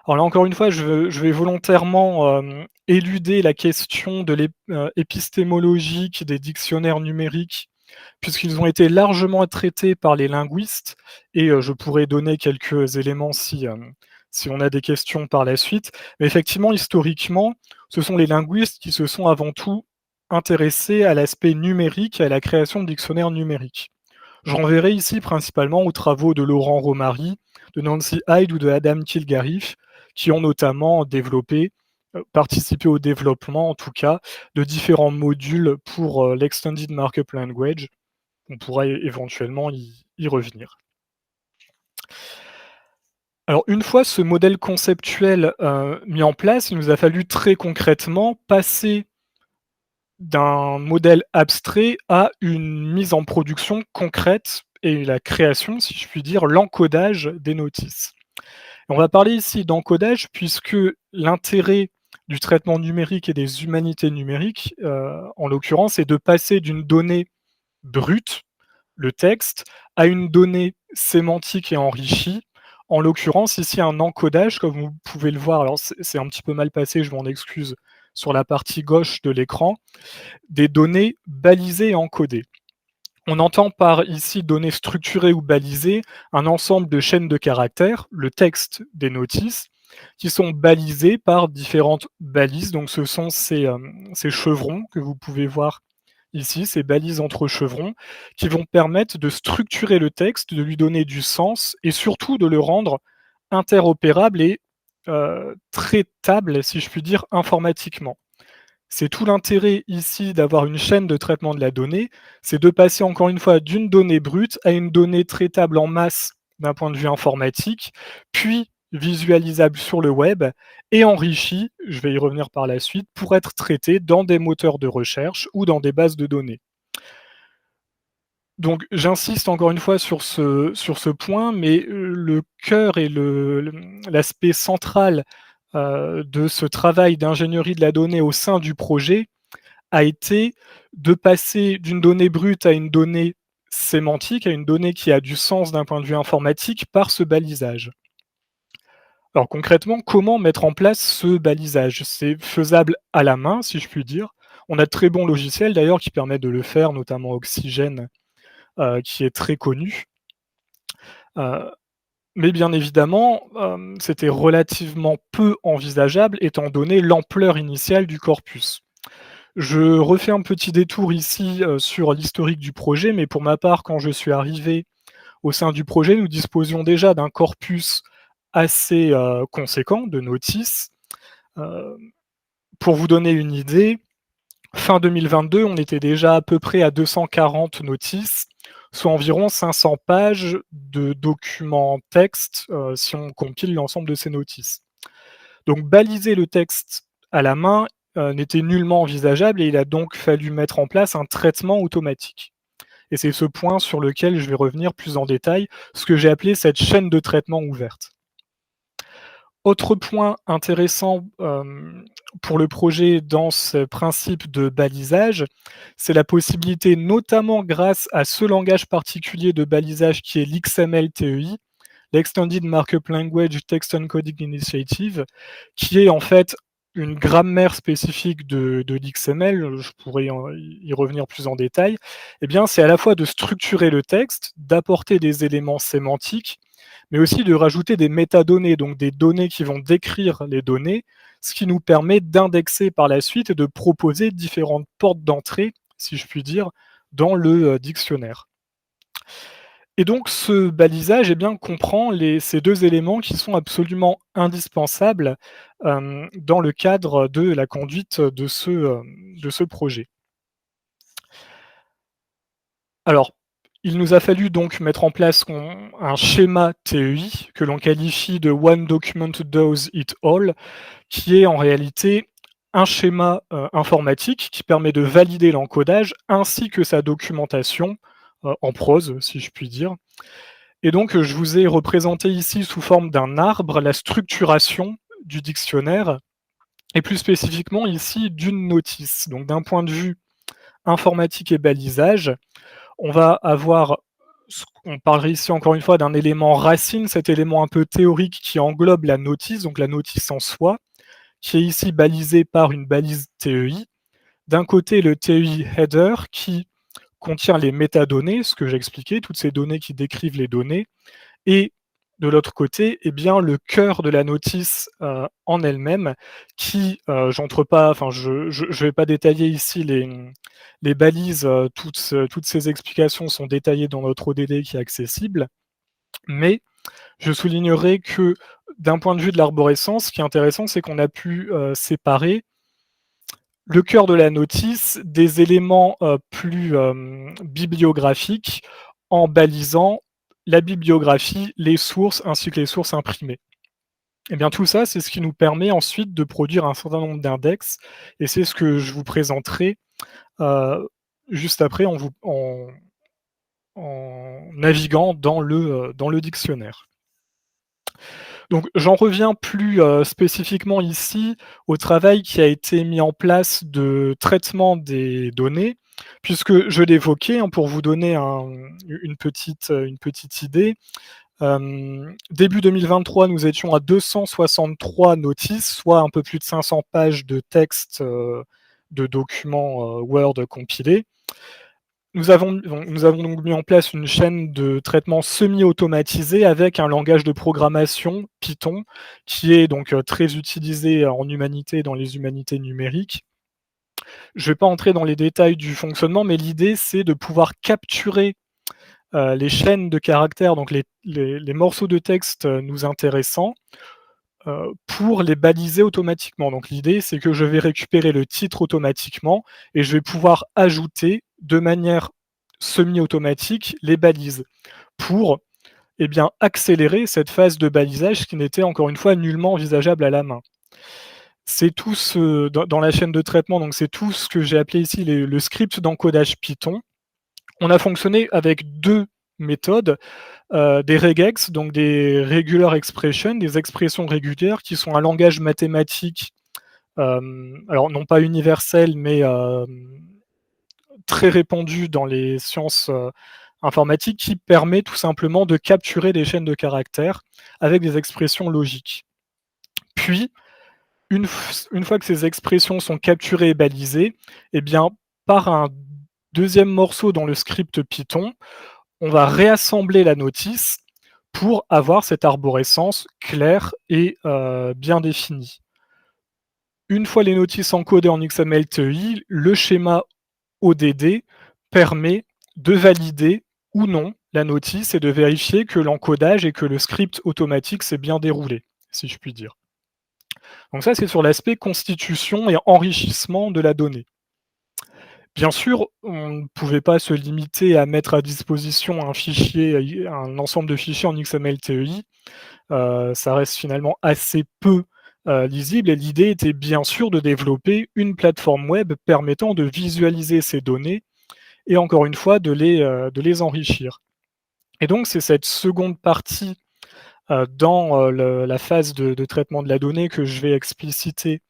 Alors là, encore une fois, je vais volontairement éluder la question de l'épistémologique des dictionnaires numériques, puisqu'ils ont été largement traités par les linguistes, et je pourrais donner quelques éléments si on a des questions par la suite. Mais effectivement, historiquement, ce sont les linguistes qui se sont avant tout intéressés à l'aspect numérique et à la création de dictionnaires numériques. Je renverrai ici principalement aux travaux de Laurent Romary, de Nancy Hyde ou de Adam Kilgariff, qui ont notamment participé au développement, en tout cas, de différents modules pour l'Extended Markup Language. On pourra éventuellement y revenir. Alors, une fois ce modèle conceptuel mis en place, il nous a fallu très concrètement passer d'un modèle abstrait à une mise en production concrète et la création, si je puis dire, l'encodage des notices. On va parler ici d'encodage puisque l'intérêt du traitement numérique et des humanités numériques, en l'occurrence, est de passer d'une donnée brute, le texte, à une donnée sémantique et enrichie. En l'occurrence, ici, un encodage, comme vous pouvez le voir, alors c'est un petit peu mal passé, je m'en excuse, sur la partie gauche de l'écran, des données balisées et encodées. On entend par ici données structurées ou balisées un ensemble de chaînes de caractères, le texte des notices, qui sont balisées par différentes balises. Donc ce sont ces chevrons que vous pouvez voir ici, ces balises entre chevrons, qui vont permettre de structurer le texte, de lui donner du sens et surtout de le rendre interopérable et traitable, si je puis dire, informatiquement. C'est tout l'intérêt ici d'avoir une chaîne de traitement de la donnée, c'est de passer encore une fois d'une donnée brute à une donnée traitable en masse d'un point de vue informatique, puis visualisable sur le web et enrichie, je vais y revenir par la suite, pour être traitée dans des moteurs de recherche ou dans des bases de données. Donc j'insiste encore une fois sur ce point, mais le cœur et l'aspect central de ce travail d'ingénierie de la donnée au sein du projet a été de passer d'une donnée brute à une donnée sémantique, à une donnée qui a du sens d'un point de vue informatique par ce balisage. Alors concrètement, comment mettre en place ce balisage? C'est faisable à la main, si je puis dire. On a de très bons logiciels d'ailleurs qui permettent de le faire, notamment Oxygène, qui est très connu. Mais bien évidemment, c'était relativement peu envisageable étant donné l'ampleur initiale du corpus. Je refais un petit détour ici sur l'historique du projet, mais pour ma part, quand je suis arrivé au sein du projet, nous disposions déjà d'un corpus assez conséquent de notices. Pour vous donner une idée, fin 2022, on était déjà à peu près à 240 notices, soit environ 500 pages de documents texte si on compile l'ensemble de ces notices. Donc baliser le texte à la main n'était nullement envisageable et il a donc fallu mettre en place un traitement automatique. Et c'est ce point sur lequel je vais revenir plus en détail, ce que j'ai appelé cette chaîne de traitement ouverte. Autre point intéressant pour le projet dans ce principe de balisage, c'est la possibilité, notamment grâce à ce langage particulier de balisage qui est l'XML-TEI, l'Extended Markup Language Text Encoding Initiative, qui est en fait une grammaire spécifique de l'XML, je pourrais y revenir plus en détail. Eh bien, c'est à la fois de structurer le texte, d'apporter des éléments sémantiques, mais aussi de rajouter des métadonnées, donc des données qui vont décrire les données, ce qui nous permet d'indexer par la suite et de proposer différentes portes d'entrée, si je puis dire, dans le dictionnaire. Et donc ce balisage eh bien, comprend ces deux éléments qui sont absolument indispensables dans le cadre de la conduite de ce projet. Alors, il nous a fallu donc mettre en place un schéma TEI que l'on qualifie de One Document Does It All, qui est en réalité un schéma informatique qui permet de valider l'encodage ainsi que sa documentation en prose, si je puis dire. Et donc, je vous ai représenté ici sous forme d'un arbre la structuration du dictionnaire, et plus spécifiquement ici d'une notice. Donc d'un point de vue informatique et balisage, on va avoir, on parlerait ici encore une fois d'un élément racine, cet élément un peu théorique qui englobe la notice, donc la notice en soi, qui est ici balisée par une balise TEI. D'un côté, le TEI header qui contient les métadonnées, ce que j'ai expliqué, toutes ces données qui décrivent les données, et de l'autre côté, eh bien, le cœur de la notice en elle-même, qui, je vais pas détailler ici les balises, toutes ces explications sont détaillées dans notre ODD qui est accessible, mais je soulignerai que d'un point de vue de l'arborescence, ce qui est intéressant, c'est qu'on a pu séparer le cœur de la notice des éléments plus bibliographiques en balisant la bibliographie, les sources ainsi que les sources imprimées. Et bien tout ça, c'est ce qui nous permet ensuite de produire un certain nombre d'index et c'est ce que je vous présenterai juste après en naviguant dans le dictionnaire. Donc j'en reviens plus spécifiquement ici au travail qui a été mis en place de traitement des données, puisque je l'évoquais, hein, pour vous donner une petite idée. Début 2023, nous étions à 263 notices, soit un peu plus de 500 pages de texte de documents Word compilés. Nous avons donc mis en place une chaîne de traitement semi-automatisée avec un langage de programmation Python qui est donc très utilisé en humanité, dans les humanités numériques. Je ne vais pas entrer dans les détails du fonctionnement, mais l'idée c'est de pouvoir capturer les chaînes de caractères, donc les morceaux de texte nous intéressant, pour les baliser automatiquement. Donc l'idée, c'est que je vais récupérer le titre automatiquement et je vais pouvoir ajouter de manière semi-automatique les balises pour accélérer cette phase de balisage qui n'était encore une fois nullement envisageable à la main. C'est tout ce dans la chaîne de traitement, donc c'est tout ce que j'ai appelé ici le script d'encodage Python. On a fonctionné avec 2 méthodes, des regex, donc des regular expressions, des expressions régulières qui sont un langage mathématique, alors non pas universel, mais très répandu dans les sciences informatiques, qui permet tout simplement de capturer des chaînes de caractères avec des expressions logiques. Puis, une fois que ces expressions sont capturées et balisées, par un deuxième morceau dans le script Python, on va réassembler la notice pour avoir cette arborescence claire et bien définie. Une fois les notices encodées en XML-TEI, le schéma ODD permet de valider ou non la notice et de vérifier que l'encodage et que le script automatique s'est bien déroulé, si je puis dire. Donc ça, c'est sur l'aspect constitution et enrichissement de la donnée. Bien sûr, on ne pouvait pas se limiter à mettre à disposition un ensemble de fichiers en XML-TEI. Ça reste finalement assez peu lisible, et l'idée était bien sûr de développer une plateforme web permettant de visualiser ces données et encore une fois de les enrichir. Et donc c'est cette seconde partie dans la phase de traitement de la donnée que je vais expliciter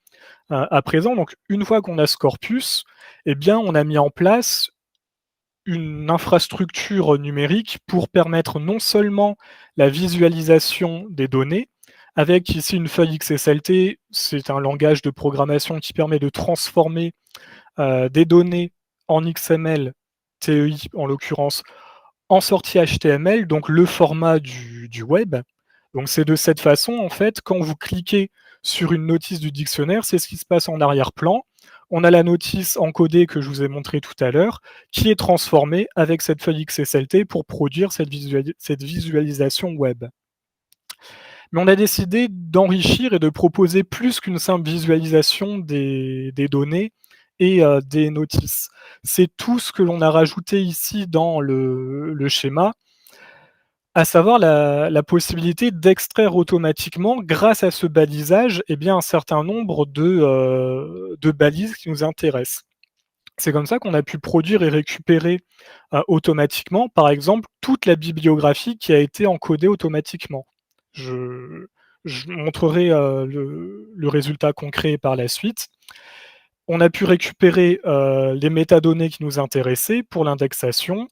à présent. Donc une fois qu'on a ce corpus, on a mis en place une infrastructure numérique pour permettre non seulement la visualisation des données, avec ici une feuille XSLT, c'est un langage de programmation qui permet de transformer des données en XML, TEI en l'occurrence, en sortie HTML, donc le format du web. Donc c'est de cette façon, en fait, quand vous cliquez sur une notice du dictionnaire, c'est ce qui se passe en arrière-plan. On a la notice encodée que je vous ai montrée tout à l'heure, qui est transformée avec cette feuille XSLT pour produire cette visualisation web. Mais on a décidé d'enrichir et de proposer plus qu'une simple visualisation des données et des notices. C'est tout ce que l'on a rajouté ici dans le schéma, à savoir la possibilité d'extraire automatiquement, grâce à ce balisage, un certain nombre de balises qui nous intéressent. C'est comme ça qu'on a pu produire et récupérer automatiquement, par exemple, toute la bibliographie qui a été encodée automatiquement. Je montrerai le résultat concret par la suite. On a pu récupérer les métadonnées qui nous intéressaient pour l'indexation,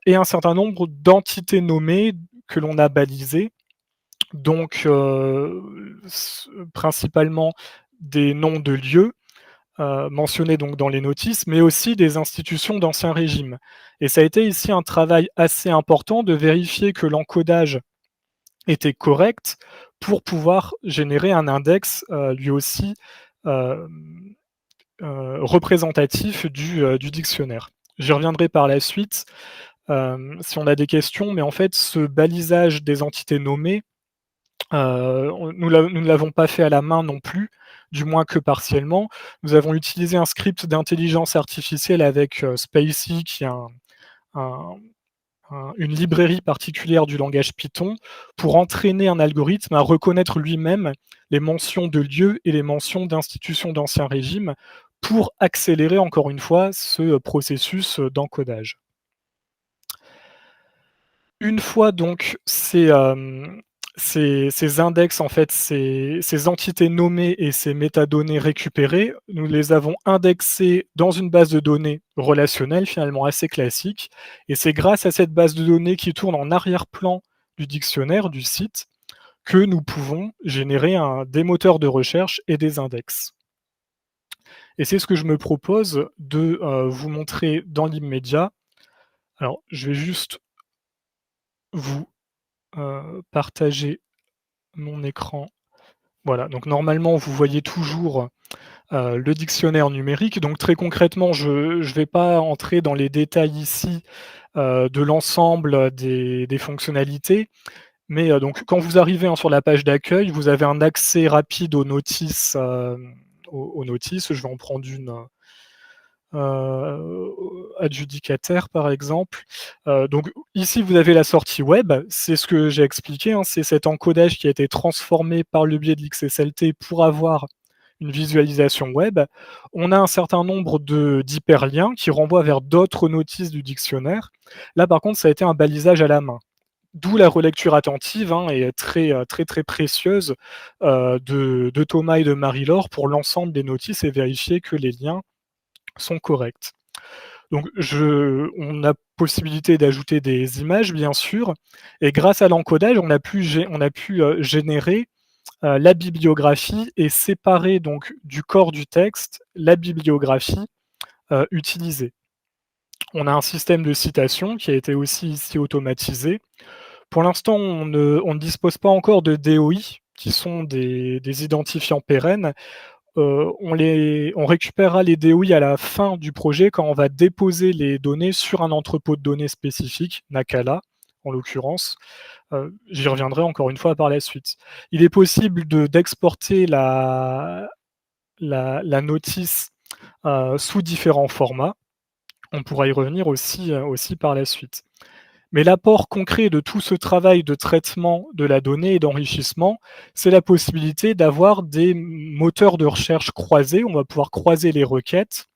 et un certain nombre d'entités nommées que l'on a balisées, donc principalement des noms de lieux mentionnés donc dans les notices, mais aussi des institutions d'Ancien Régime. Et ça a été ici un travail assez important de vérifier que l'encodage était correct pour pouvoir générer un index lui aussi représentatif du dictionnaire. J'y reviendrai par la suite si on a des questions, mais en fait, ce balisage des entités nommées, nous ne l'avons pas fait à la main non plus, du moins que partiellement. Nous avons utilisé un script d'intelligence artificielle avec Spacy, qui est une librairie particulière du langage Python, pour entraîner un algorithme à reconnaître lui-même les mentions de lieux et les mentions d'institutions d'Ancien Régime pour accélérer encore une fois ce processus d'encodage. Une fois donc ces index, en fait, ces entités nommées et ces métadonnées récupérées, nous les avons indexées dans une base de données relationnelle, finalement assez classique, et c'est grâce à cette base de données qui tourne en arrière-plan du dictionnaire, du site, que nous pouvons générer des moteurs de recherche et des index. Et c'est ce que je me propose de vous montrer dans l'immédiat. Alors, je vais juste vous partager mon écran. Voilà, donc normalement, vous voyez toujours le dictionnaire numérique. Donc très concrètement, je ne vais pas entrer dans les détails ici de l'ensemble des fonctionnalités, Mais donc quand vous arrivez sur la page d'accueil, vous avez un accès rapide aux notices, aux notices. Je vais en prendre une, adjudicataire par exemple. Donc ici vous avez la sortie web, c'est ce que j'ai expliqué, hein, c'est cet encodage qui a été transformé par le biais de l'XSLT pour avoir une visualisation web. On a un certain nombre d'hyperliens qui renvoient vers d'autres notices du dictionnaire. Là par contre ça a été un balisage à la main. D'où la relecture attentive, hein, et très précieuse de Thomas et de Marie-Laure pour l'ensemble des notices et vérifier que les liens sont corrects. Donc on a possibilité d'ajouter des images bien sûr, et grâce à l'encodage, on a pu générer la bibliographie et séparer donc du corps du texte la bibliographie utilisée. On a un système de citation qui a été aussi ici automatisé. Pour l'instant, on ne dispose pas encore de DOI, qui sont des identifiants pérennes. On récupérera les DOI à la fin du projet quand on va déposer les données sur un entrepôt de données spécifique, Nakala en l'occurrence. J'y reviendrai encore une fois par la suite. Il est possible d'exporter la notice sous différents formats. On pourra y revenir aussi par la suite. Mais l'apport concret de tout ce travail de traitement de la donnée et d'enrichissement, c'est la possibilité d'avoir des moteurs de recherche croisés. On va pouvoir croiser les requêtes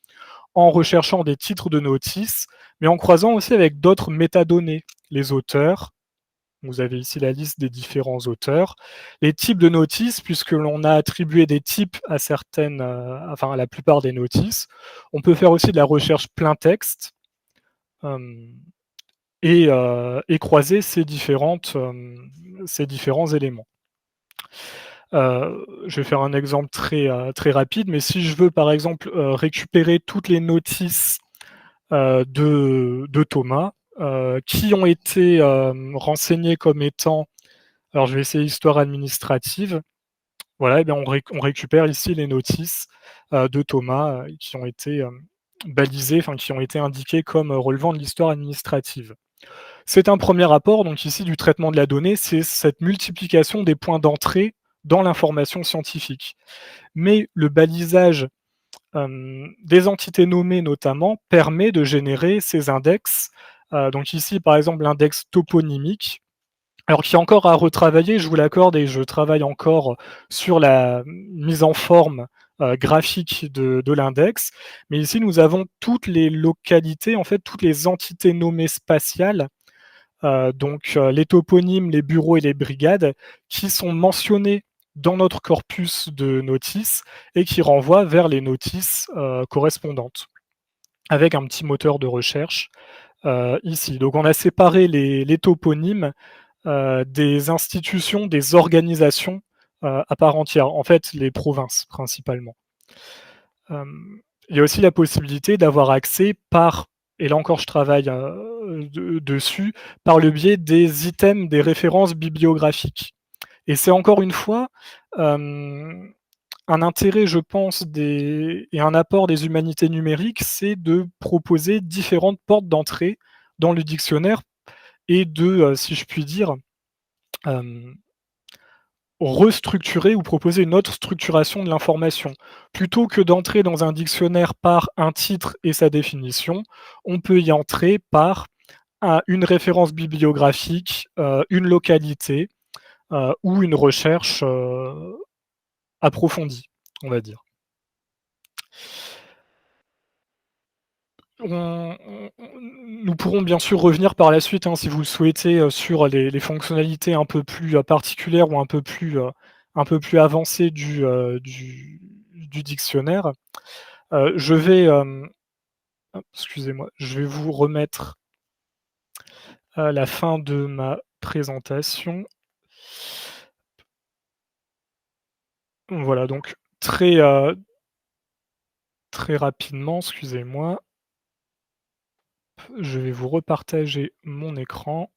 en recherchant des titres de notices, mais en croisant aussi avec d'autres métadonnées, les auteurs. Vous avez ici la liste des différents auteurs. Les types de notices, puisque l'on a attribué des types à à la plupart des notices. On peut faire aussi de la recherche plein texte. Et croiser ces différents éléments. Je vais faire un exemple très rapide, mais si je veux par exemple récupérer toutes les notices de Thomas qui ont été renseignées comme étant, alors je vais essayer histoire administrative, voilà, et bien on récupère ici les notices de Thomas qui ont été balisées, enfin qui ont été indiquées comme relevant de l'histoire administrative. C'est un premier rapport, donc ici du traitement de la donnée, c'est cette multiplication des points d'entrée dans l'information scientifique. Mais le balisage des entités nommées notamment permet de générer ces index. Donc ici par exemple l'index toponymique, alors qui est encore à retravailler, je vous l'accorde, et je travaille encore sur la mise en forme graphique de l'index. Mais ici nous avons toutes les localités, en fait toutes les entités nommées spatiales, donc les toponymes, les bureaux et les brigades, qui sont mentionnés dans notre corpus de notices et qui renvoient vers les notices correspondantes, avec un petit moteur de recherche ici. Donc on a séparé les toponymes des institutions, des organisations à part entière, en fait les provinces principalement. Il y a aussi la possibilité d'avoir accès et là encore je travaille dessus, par le biais des items, des références bibliographiques. Et c'est encore une fois un intérêt, je pense, et un apport des humanités numériques, c'est de proposer différentes portes d'entrée dans le dictionnaire et si je puis dire, restructurer ou proposer une autre structuration de l'information. Plutôt que d'entrer dans un dictionnaire par un titre et sa définition, on peut y entrer par une référence bibliographique, une localité ou une recherche approfondie, on va dire. Nous pourrons bien sûr revenir par la suite, hein, si vous le souhaitez, sur les fonctionnalités un peu plus particulières ou un peu plus avancées du dictionnaire. Je vais, excusez-moi, je vais vous remettre à la fin de ma présentation. Voilà, donc très rapidement, excusez-moi. Je vais vous repartager mon écran.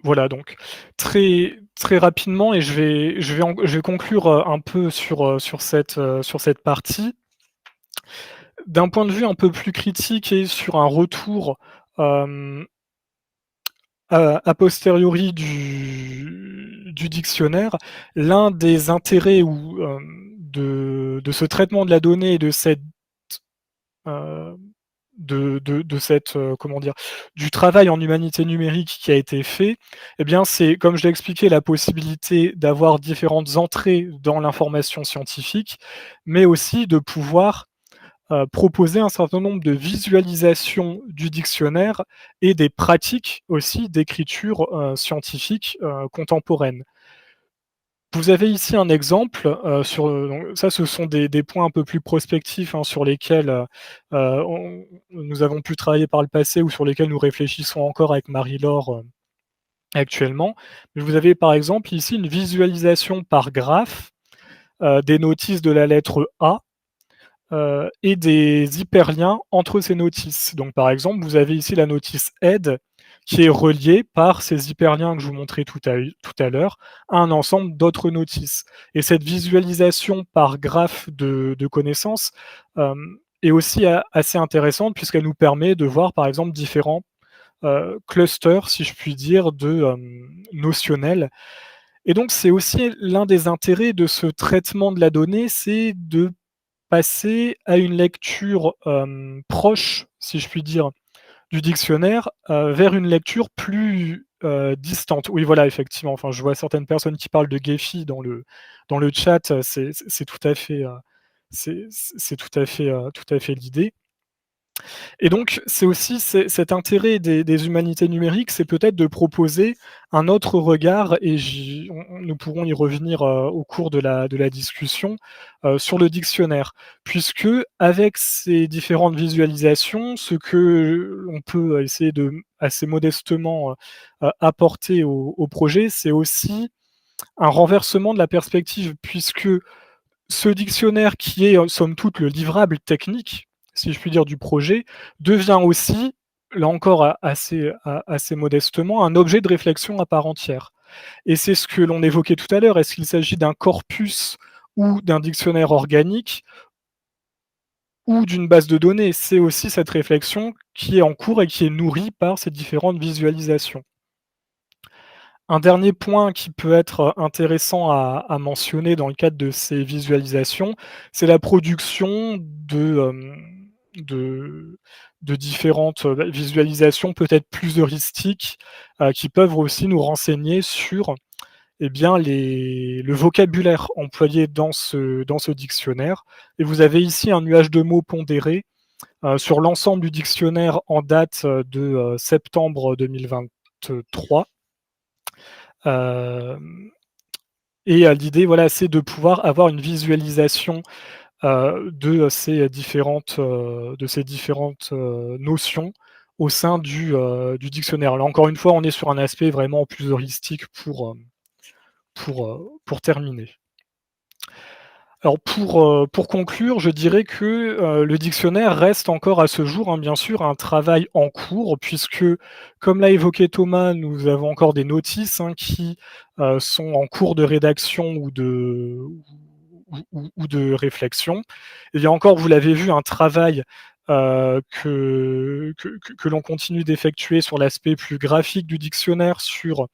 Voilà, donc très, très rapidement, et je vais conclure un peu sur cette partie. D'un point de vue un peu plus critique et sur un retour euh, a posteriori du dictionnaire, l'un des intérêts de ce traitement de la donnée et de cette euh, comment dire, du travail en humanité numérique qui a été fait, eh bien c'est, comme je l'ai expliqué, la possibilité d'avoir différentes entrées dans l'information scientifique, mais aussi de pouvoir proposer un certain nombre de visualisations du dictionnaire et des pratiques aussi d'écriture scientifique contemporaine. Vous avez ici un exemple donc ça, ce sont des points un peu plus prospectifs sur lesquels nous avons pu travailler par le passé ou sur lesquels nous réfléchissons encore avec Marie-Laure actuellement. Mais vous avez par exemple ici une visualisation par graphe des notices de la lettre A et des hyperliens entre ces notices. Donc par exemple, vous avez ici la notice aide qui est reliée par ces hyperliens que je vous montrais tout à l'heure à un ensemble d'autres notices. Et cette visualisation par graphe de connaissances est aussi assez intéressante puisqu'elle nous permet de voir par exemple différents clusters, si je puis dire, de notionnels. Et donc c'est aussi l'un des intérêts de ce traitement de la donnée, c'est de passer à une lecture proche, si je puis dire, du dictionnaire vers une lecture plus distante. Oui, voilà, effectivement. Enfin, je vois certaines personnes qui parlent de Gephi dans le chat. C'est tout à fait, c'est tout à fait l'idée. Et donc, c'est aussi cet intérêt des humanités numériques, c'est peut-être de proposer un autre regard, et nous pourrons y revenir au cours de la discussion, sur le dictionnaire. Puisque, avec ces différentes visualisations, ce que l'on peut essayer de assez modestement apporter au projet, c'est aussi un renversement de la perspective, puisque ce dictionnaire qui est, somme toute, le livrable technique, si je puis dire, du projet, devient aussi, là encore assez modestement, un objet de réflexion à part entière. Et c'est ce que l'on évoquait tout à l'heure. Est-ce qu'il s'agit d'un corpus ou d'un dictionnaire organique ou d'une base de données? C'est aussi cette réflexion qui est en cours et qui est nourrie par ces différentes visualisations. Un dernier point qui peut être intéressant à mentionner dans le cadre de ces visualisations, c'est la production de différentes visualisations peut-être plus heuristiques qui peuvent aussi nous renseigner sur bien, le vocabulaire employé dans ce dictionnaire. Et vous avez ici un nuage de mots pondéré sur l'ensemble du dictionnaire en date de septembre 2023. Et l'idée, voilà, c'est de pouvoir avoir une visualisation de ces différentes notions au sein du dictionnaire. Là, encore une fois, on est sur un aspect vraiment plus heuristique pour terminer. Alors pour conclure, je dirais que le dictionnaire reste encore à ce jour, bien sûr, un travail en cours, puisque, comme l'a évoqué Thomas, nous avons encore des notices qui sont en cours de rédaction ou de réflexion. Il y a encore, vous l'avez vu, un travail que l'on continue d'effectuer sur l'aspect plus graphique du dictionnaire, sur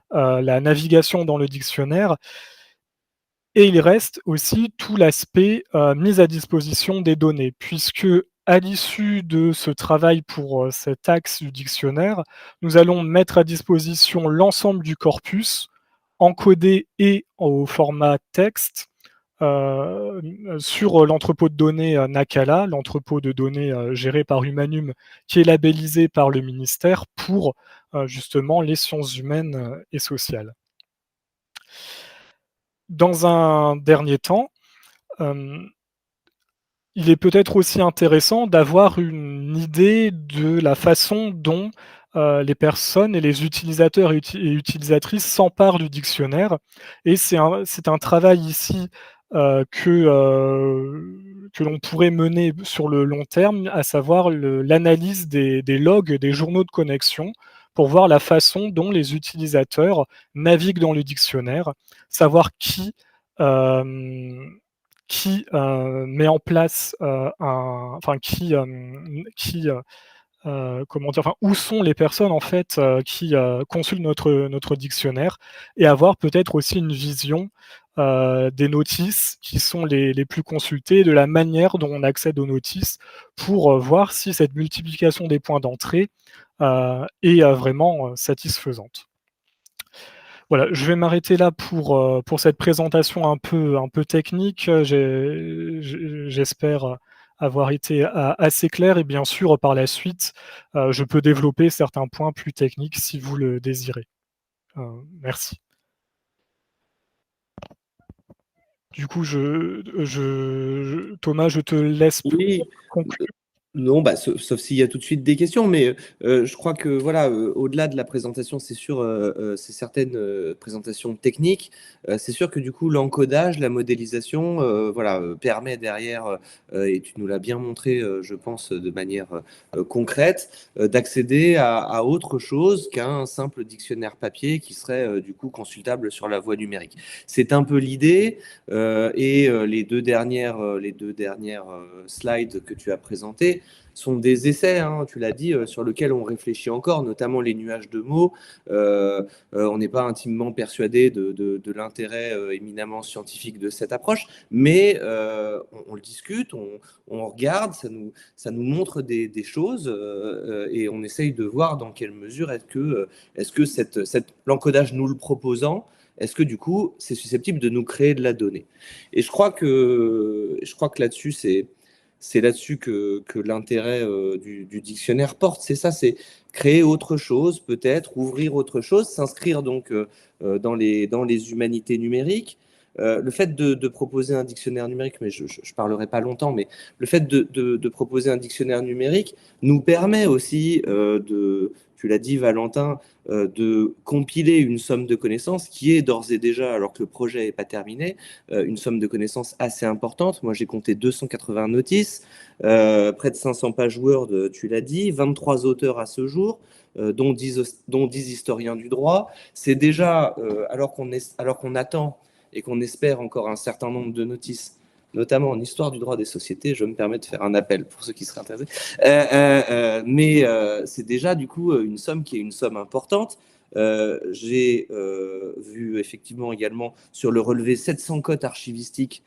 la navigation dans le dictionnaire. Et il reste aussi tout l'aspect mise à disposition des données, puisque à l'issue de ce travail pour cet axe du dictionnaire, nous allons mettre à disposition l'ensemble du corpus, encodé et au format texte, sur l'entrepôt de données Nakala, l'entrepôt de données géré par Humanum, qui est labellisé par le ministère pour justement les sciences humaines et sociales. Dans un dernier temps, il est peut-être aussi intéressant d'avoir une idée de la façon dont les personnes et les utilisateurs et utilisatrices s'emparent du dictionnaire. Et c'est un travail ici que l'on pourrait mener sur le long terme, à savoir l'analyse des logs des journaux de connexion, pour voir la façon dont les utilisateurs naviguent dans le dictionnaire, savoir qui met en place comment dire, enfin, où sont les personnes en fait qui consultent notre dictionnaire, et avoir peut-être aussi une vision des notices qui sont les plus consultées, de la manière dont on accède aux notices, pour voir si cette multiplication des points d'entrée est vraiment satisfaisante. Voilà, je vais m'arrêter là pour cette présentation un peu technique. J'espère avoir été assez clair, et bien sûr, par la suite, je peux développer certains points plus techniques si vous le désirez. Merci. Du coup, Thomas, je te laisse Oui. conclure. Non, sauf s'il y a tout de suite des questions, mais je crois que voilà, au-delà de la présentation, c'est sûr, c'est certaines présentations techniques. C'est sûr que du coup, l'encodage, la modélisation, voilà, permet derrière, et tu nous l'as bien montré, je pense, de manière concrète, d'accéder à autre chose qu'un simple dictionnaire papier qui serait du coup consultable sur la voie numérique. C'est un peu l'idée, et les deux dernières slides que tu as présentées sont des essais, hein, tu l'as dit, sur lesquels on réfléchit encore, notamment les nuages de mots. On n'est pas intimement persuadé de l'intérêt éminemment scientifique de cette approche, mais on le discute, on regarde, ça nous montre des choses, et on essaye de voir dans quelle mesure est-ce que l'encodage nous le proposant, est-ce que du coup, c'est susceptible de nous créer de la donnée? Et je crois que là-dessus, c'est là-dessus que l'intérêt du dictionnaire porte. C'est ça, c'est créer autre chose, peut-être, ouvrir autre chose, s'inscrire donc dans les humanités numériques. Le fait de proposer un dictionnaire numérique, mais je ne parlerai pas longtemps, mais le fait de proposer un dictionnaire numérique nous permet aussi tu l'as dit Valentin, de compiler une somme de connaissances qui est d'ores et déjà, alors que le projet n'est pas terminé, une somme de connaissances assez importante. Moi, j'ai compté 280 notices, près de 500 pages Word, tu l'as dit, 23 auteurs à ce jour, dont 10 historiens du droit. C'est déjà, alors qu'on attend et qu'on espère encore un certain nombre de notices, notamment en histoire du droit des sociétés, je me permets de faire un appel pour ceux qui seraient intéressés. Mais c'est déjà du coup une somme qui est une somme importante. J'ai vu effectivement également sur le relevé 700 cotes archivistiques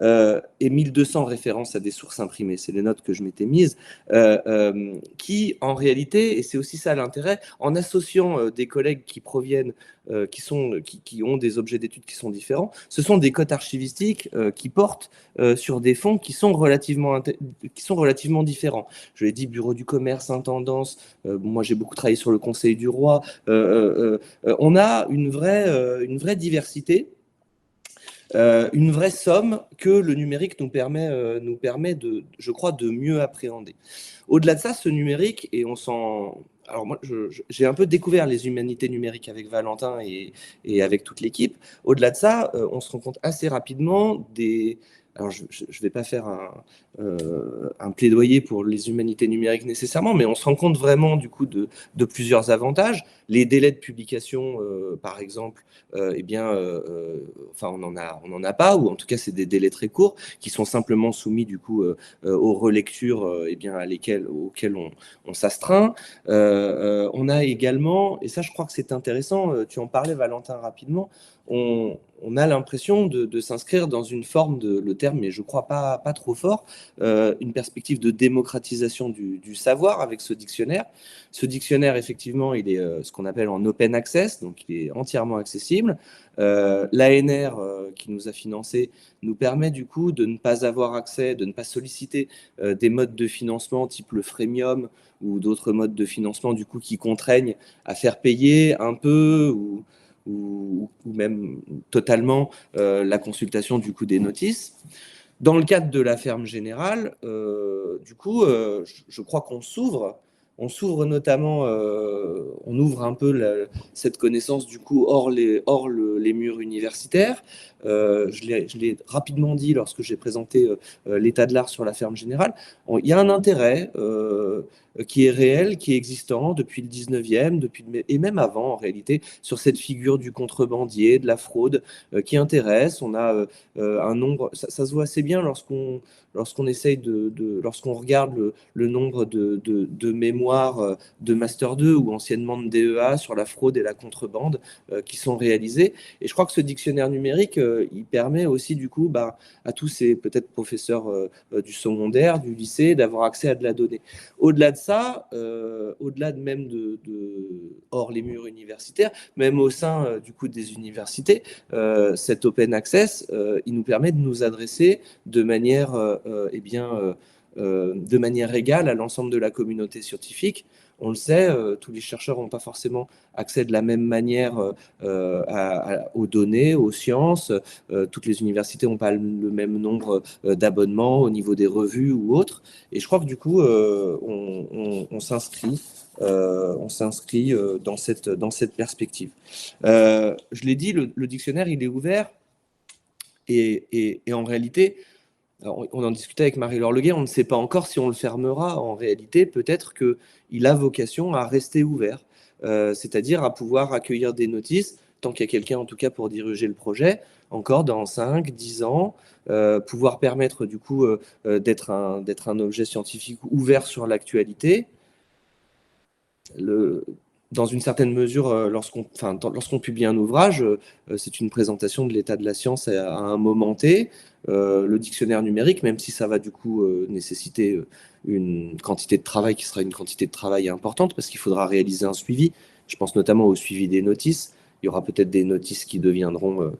et 1200 références à des sources imprimées, c'est les notes que je m'étais mises, qui en réalité, et c'est aussi ça l'intérêt, en associant des collègues qui proviennent, qui ont des objets d'études qui sont différents, ce sont des cotes archivistiques qui portent sur des fonds qui sont relativement différents. Je l'ai dit, bureau du commerce, intendance, moi j'ai beaucoup travaillé sur le Conseil du roi, on a une vraie diversité, une vraie somme que le numérique nous permet je crois, de mieux appréhender. Au-delà de ça, ce numérique, et on s'en... Alors moi, j'ai un peu découvert les humanités numériques avec Valentin et avec toute l'équipe. Au-delà de ça, on se rend compte assez rapidement des... Alors, je ne vais pas faire un plaidoyer pour les humanités numériques nécessairement, mais on se rend compte vraiment du coup de plusieurs avantages. Les délais de publication, par exemple, enfin, on n'en a pas, ou en tout cas, c'est des délais très courts qui sont simplement soumis du coup aux relectures auxquelles on s'astreint. On a également, et ça, je crois que c'est intéressant, tu en parlais, Valentin, rapidement, on a l'impression de s'inscrire dans une forme le terme, mais je crois pas trop fort, une perspective de démocratisation du savoir avec ce dictionnaire. Ce dictionnaire, effectivement, il est ce qu'on appelle en open access, donc il est entièrement accessible. L'ANR qui nous a financé nous permet du coup de ne pas avoir accès, de ne pas solliciter des modes de financement type le freemium ou d'autres modes de financement du coup qui contraignent à faire payer un peu ou même totalement la consultation du coup des notices. Dans le cadre de la ferme générale, du coup, je crois qu'on s'ouvre. On s'ouvre notamment, on ouvre un peu cette connaissance du coup hors les murs universitaires. Je l'ai rapidement dit lorsque j'ai présenté l'état de l'art sur la ferme générale. Il y a un intérêt qui est réel, qui est existant depuis le 19e, et même avant en réalité, sur cette figure du contrebandier, de la fraude, qui intéresse. On a un nombre, ça se voit assez bien lorsqu'on essaye lorsqu'on regarde le nombre de mémoires de Master 2 ou anciennement de DEA sur la fraude et la contrebande qui sont réalisées. Et je crois que ce dictionnaire numérique, il permet aussi du coup à tous ces peut-être professeurs du secondaire, du lycée, d'avoir accès à de la donnée. Au-delà de ça, au-delà même hors les murs universitaires, même au sein du coup des universités, cet open access, il nous permet de nous adresser de manière, de manière égale à l'ensemble de la communauté scientifique. On le sait, tous les chercheurs n'ont pas forcément accès de la même manière aux données, aux sciences. Toutes les universités n'ont pas le même nombre d'abonnements au niveau des revues ou autres. Et je crois que du coup, on s'inscrit dans cette perspective. Je l'ai dit, le dictionnaire, il est ouvert. Et en réalité, on en discutait avec Marie-Laure Leguet, on ne sait pas encore si on le fermera. En réalité, peut-être qu'il a vocation à rester ouvert, c'est-à-dire à pouvoir accueillir des notices, tant qu'il y a quelqu'un en tout cas pour diriger le projet, encore dans 5, 10 ans, pouvoir permettre du coup d'être un objet scientifique ouvert sur l'actualité. Dans une certaine mesure, lorsqu'on publie un ouvrage, c'est une présentation de l'état de la science à un moment T. Le dictionnaire numérique, même si ça va du coup nécessiter une quantité de travail qui sera une quantité de travail importante, parce qu'il faudra réaliser un suivi. Je pense notamment au suivi des notices. Il y aura peut-être des notices qui deviendront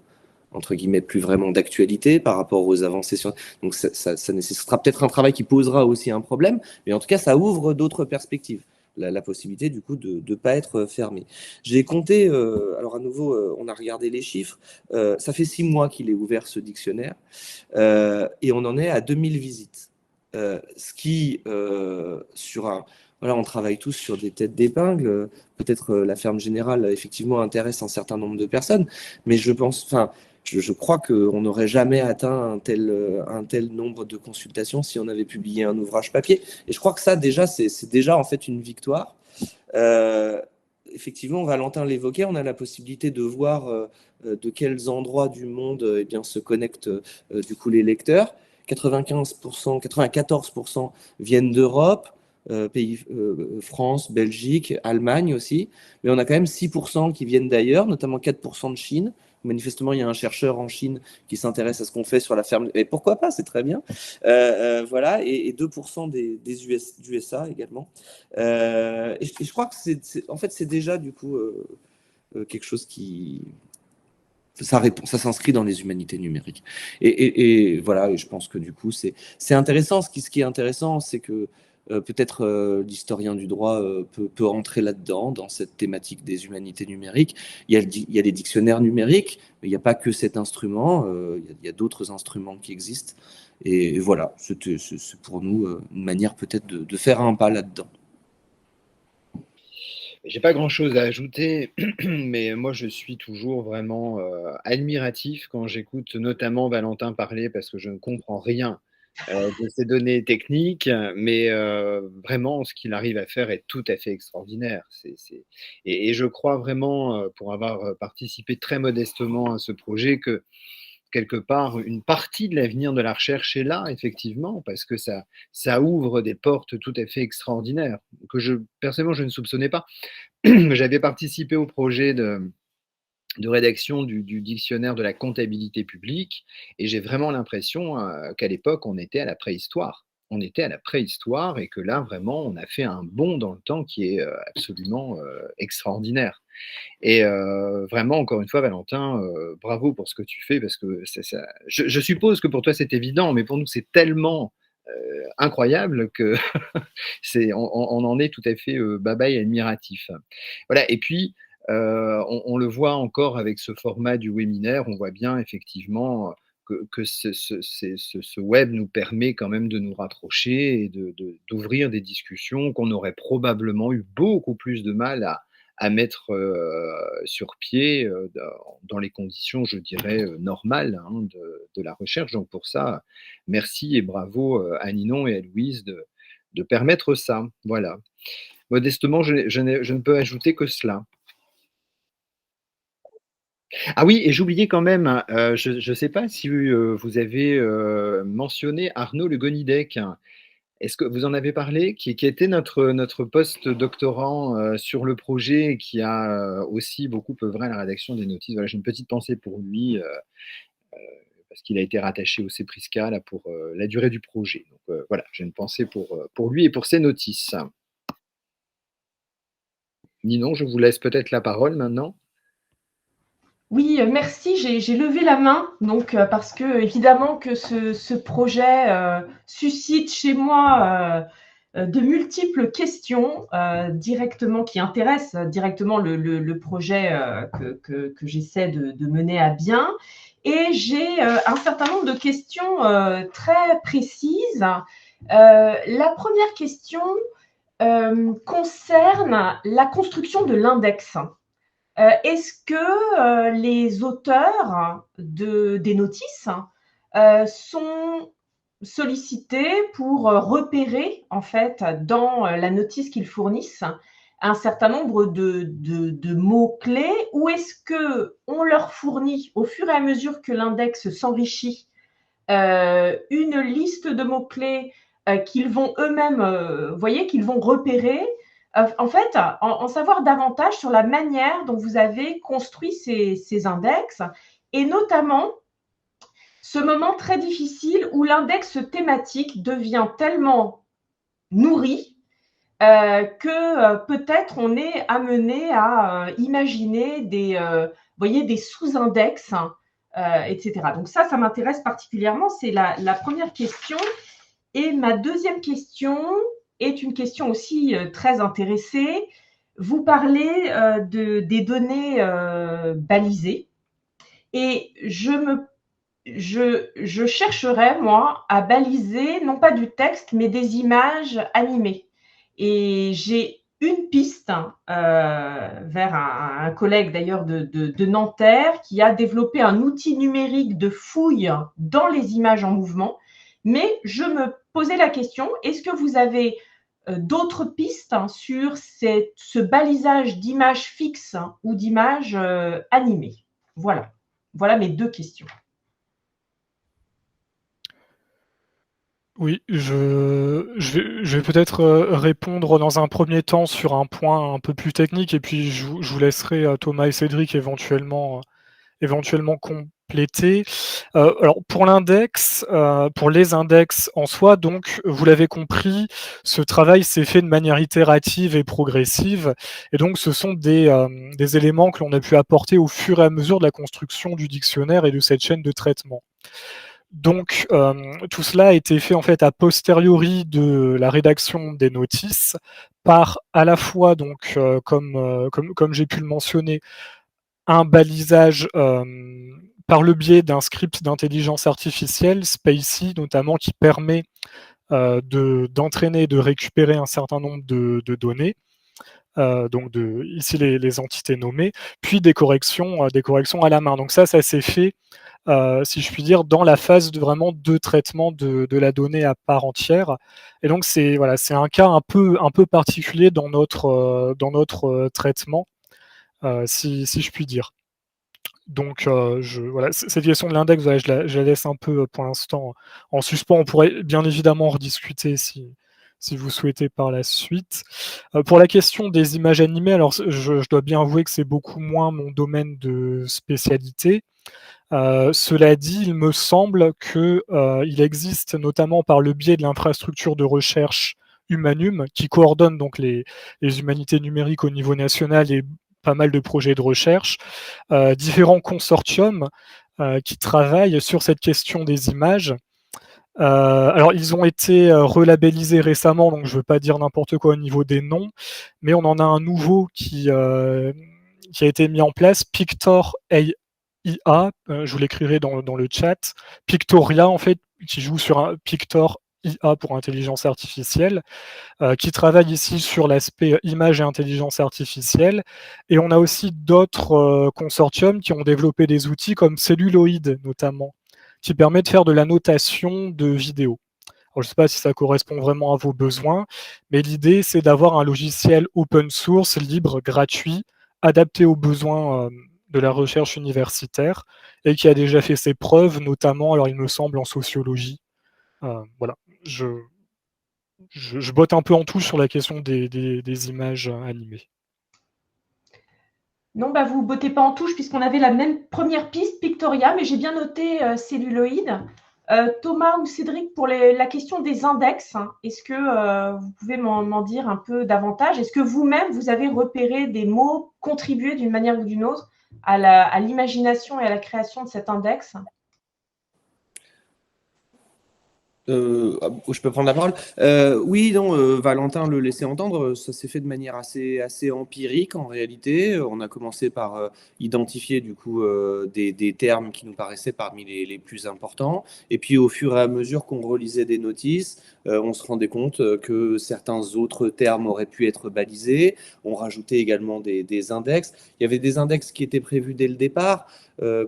entre guillemets plus vraiment d'actualité par rapport aux avancées donc ça nécessitera peut-être un travail qui posera aussi un problème, mais en tout cas ça ouvre d'autres perspectives. La possibilité du coup de ne pas être fermé. J'ai compté, alors à nouveau, on a regardé les chiffres, ça fait 6 mois qu'il est ouvert ce dictionnaire, et on en est à 2000 visites. Ce qui, voilà, on travaille tous sur des têtes d'épingle, peut-être la ferme générale effectivement intéresse un certain nombre de personnes, mais je crois qu'on n'aurait jamais atteint un tel nombre de consultations si on avait publié un ouvrage papier. Et je crois que ça, déjà, c'est déjà en fait une victoire. Effectivement, Valentin l'évoquait, on a la possibilité de voir de quels endroits du monde se connectent du coup les lecteurs. 95%, 94% viennent d'Europe, France, Belgique, Allemagne aussi. Mais on a quand même 6% qui viennent d'ailleurs, notamment 4% de Chine. Manifestement, il y a un chercheur en Chine qui s'intéresse à ce qu'on fait sur la ferme. Et pourquoi pas, c'est très bien. Voilà, et 2% des USA également. Et je crois que c'est déjà du coup quelque chose qui... Ça s'inscrit dans les humanités numériques. Et voilà, et je pense que du coup, c'est intéressant. Ce qui est intéressant, c'est que peut-être l'historien du droit peut rentrer là-dedans, dans cette thématique des humanités numériques. Il y a des dictionnaires numériques, mais il n'y a pas que cet instrument, il y a d'autres instruments qui existent. Et voilà, c'est pour nous une manière peut-être de faire un pas là-dedans. J'ai pas grand-chose à ajouter, mais moi je suis toujours vraiment admiratif quand j'écoute notamment Valentin parler parce que je ne comprends rien de ces données techniques, mais vraiment ce qu'il arrive à faire est tout à fait extraordinaire. Et je crois vraiment, pour avoir participé très modestement à ce projet, que quelque part, une partie de l'avenir de la recherche est là, effectivement, parce que ça ouvre des portes tout à fait extraordinaires que personnellement, je ne soupçonnais pas. J'avais participé au projet de rédaction du dictionnaire de la comptabilité publique et j'ai vraiment l'impression qu'à l'époque, on était à la préhistoire. On était à la préhistoire et que là, vraiment, on a fait un bond dans le temps qui est absolument extraordinaire. Et vraiment, encore une fois, Valentin, bravo pour ce que tu fais parce que je suppose que pour toi, c'est évident, mais pour nous, c'est tellement incroyable que on en est tout à fait baba et admiratif. Voilà, et puis on le voit encore avec ce format du webinaire, on voit bien effectivement que ce web nous permet quand même de nous rapprocher et d'ouvrir des discussions qu'on aurait probablement eu beaucoup plus de mal à mettre sur pied dans les conditions, je dirais, normales hein, de la recherche. Donc pour ça, merci et bravo à Ninon et à Louise de permettre ça. Voilà. Modestement, je ne peux ajouter que cela. Ah oui, et j'oubliais quand même, je ne sais pas si vous avez mentionné Arnaud Le Gonidec. Est-ce que vous en avez parlé, qui était notre post-doctorant sur le projet et qui a aussi beaucoup œuvré à la rédaction des notices. Voilà, j'ai une petite pensée pour lui parce qu'il a été rattaché au CEPRISCA là, pour la durée du projet. Donc voilà, j'ai une pensée pour lui et pour ses notices. Ninon, je vous laisse peut-être la parole maintenant. Oui, merci. J'ai levé la main, donc parce que évidemment que ce projet suscite chez moi de multiples questions directement qui intéressent directement le projet que j'essaie de mener à bien. Et j'ai un certain nombre de questions très précises. La première question concerne la construction de l'index. Est-ce que les auteurs des notices sont sollicités pour repérer, en fait, dans la notice qu'ils fournissent, un certain nombre de mots-clés, ou est-ce qu'on leur fournit, au fur et à mesure que l'index s'enrichit, une liste de mots-clés qu'ils vont eux-mêmes, qu'ils vont repérer, en fait, en savoir davantage sur la manière dont vous avez construit ces index, et notamment ce moment très difficile où l'index thématique devient tellement nourri que peut-être on est amené à imaginer des sous-index, etc. Donc ça m'intéresse particulièrement, c'est la première question. Et ma deuxième question est une question aussi très intéressée. Vous parlez des données balisées, et je chercherais, moi, à baliser non pas du texte, mais des images animées. Et j'ai une piste vers un collègue d'ailleurs de Nanterre qui a développé un outil numérique de fouille dans les images en mouvement. Mais je me posais la question, est-ce que vous avez d'autres pistes sur ce balisage d'images fixes ou d'images animées? Voilà mes deux questions. Oui, je vais peut-être répondre dans un premier temps sur un point un peu plus technique, et puis je vous laisserai Thomas et Cédric éventuellement compléter. Alors pour l'index, pour les index en soi, donc vous l'avez compris, ce travail s'est fait de manière itérative et progressive, et donc ce sont des éléments que l'on a pu apporter au fur et à mesure de la construction du dictionnaire et de cette chaîne de traitement. Donc tout cela a été fait en fait a posteriori de la rédaction des notices par à la fois donc comme j'ai pu le mentionner, un balisage par le biais d'un script d'intelligence artificielle, Spacy notamment, qui permet d'entraîner, de récupérer un certain nombre de données, donc ici les entités nommées, puis des corrections à la main. Donc ça s'est fait, si je puis dire, dans la phase vraiment de traitement de la donnée à part entière. Et donc c'est un cas un peu particulier dans notre traitement, si je puis dire. Donc cette question de l'index, je la laisse un peu pour l'instant en suspens. On pourrait bien évidemment rediscuter si vous souhaitez par la suite. Pour la question des images animées, alors je dois bien avouer que c'est beaucoup moins mon domaine de spécialité. Cela dit, il me semble qu'il existe, notamment par le biais de l'infrastructure de recherche Humanum, qui coordonne donc les humanités numériques au niveau national et pas mal de projets de recherche, différents consortiums qui travaillent sur cette question des images. Alors, ils ont été relabellisés récemment, donc je ne veux pas dire n'importe quoi au niveau des noms, mais on en a un nouveau qui a été mis en place, Pictor IA, je vous l'écrirai dans le chat, Pictoria en fait, qui joue sur un Pictor IA pour intelligence artificielle, qui travaille ici sur l'aspect image et intelligence artificielle. Et on a aussi d'autres consortiums qui ont développé des outils comme Celluloid notamment, qui permet de faire de la notation de vidéos. je ne sais pas si ça correspond vraiment à vos besoins, mais l'idée, c'est d'avoir un logiciel open source, libre, gratuit, adapté aux besoins de la recherche universitaire et qui a déjà fait ses preuves, notamment, alors il me semble, en sociologie. Voilà, je botte un peu en touche sur la question des images animées. Non, bah, vous bottez pas en touche puisqu'on avait la même première piste, Pictoria, mais j'ai bien noté celluloïd. Thomas ou Cédric, pour la question des index, hein, est-ce que vous pouvez m'en dire un peu davantage? Est-ce que vous-même, vous avez repéré des mots, contribué d'une manière ou d'une autre à l'imagination et à la création de cet index? Je peux prendre la parole. Oui, non, Valentin le laissait entendre, ça s'est fait de manière assez empirique en réalité. On a commencé par identifier du coup des termes qui nous paraissaient parmi les plus importants. Et puis au fur et à mesure qu'on relisait des notices, on se rendait compte que certains autres termes auraient pu être balisés. On rajoutait également des index. Il y avait des index qui étaient prévus dès le départ,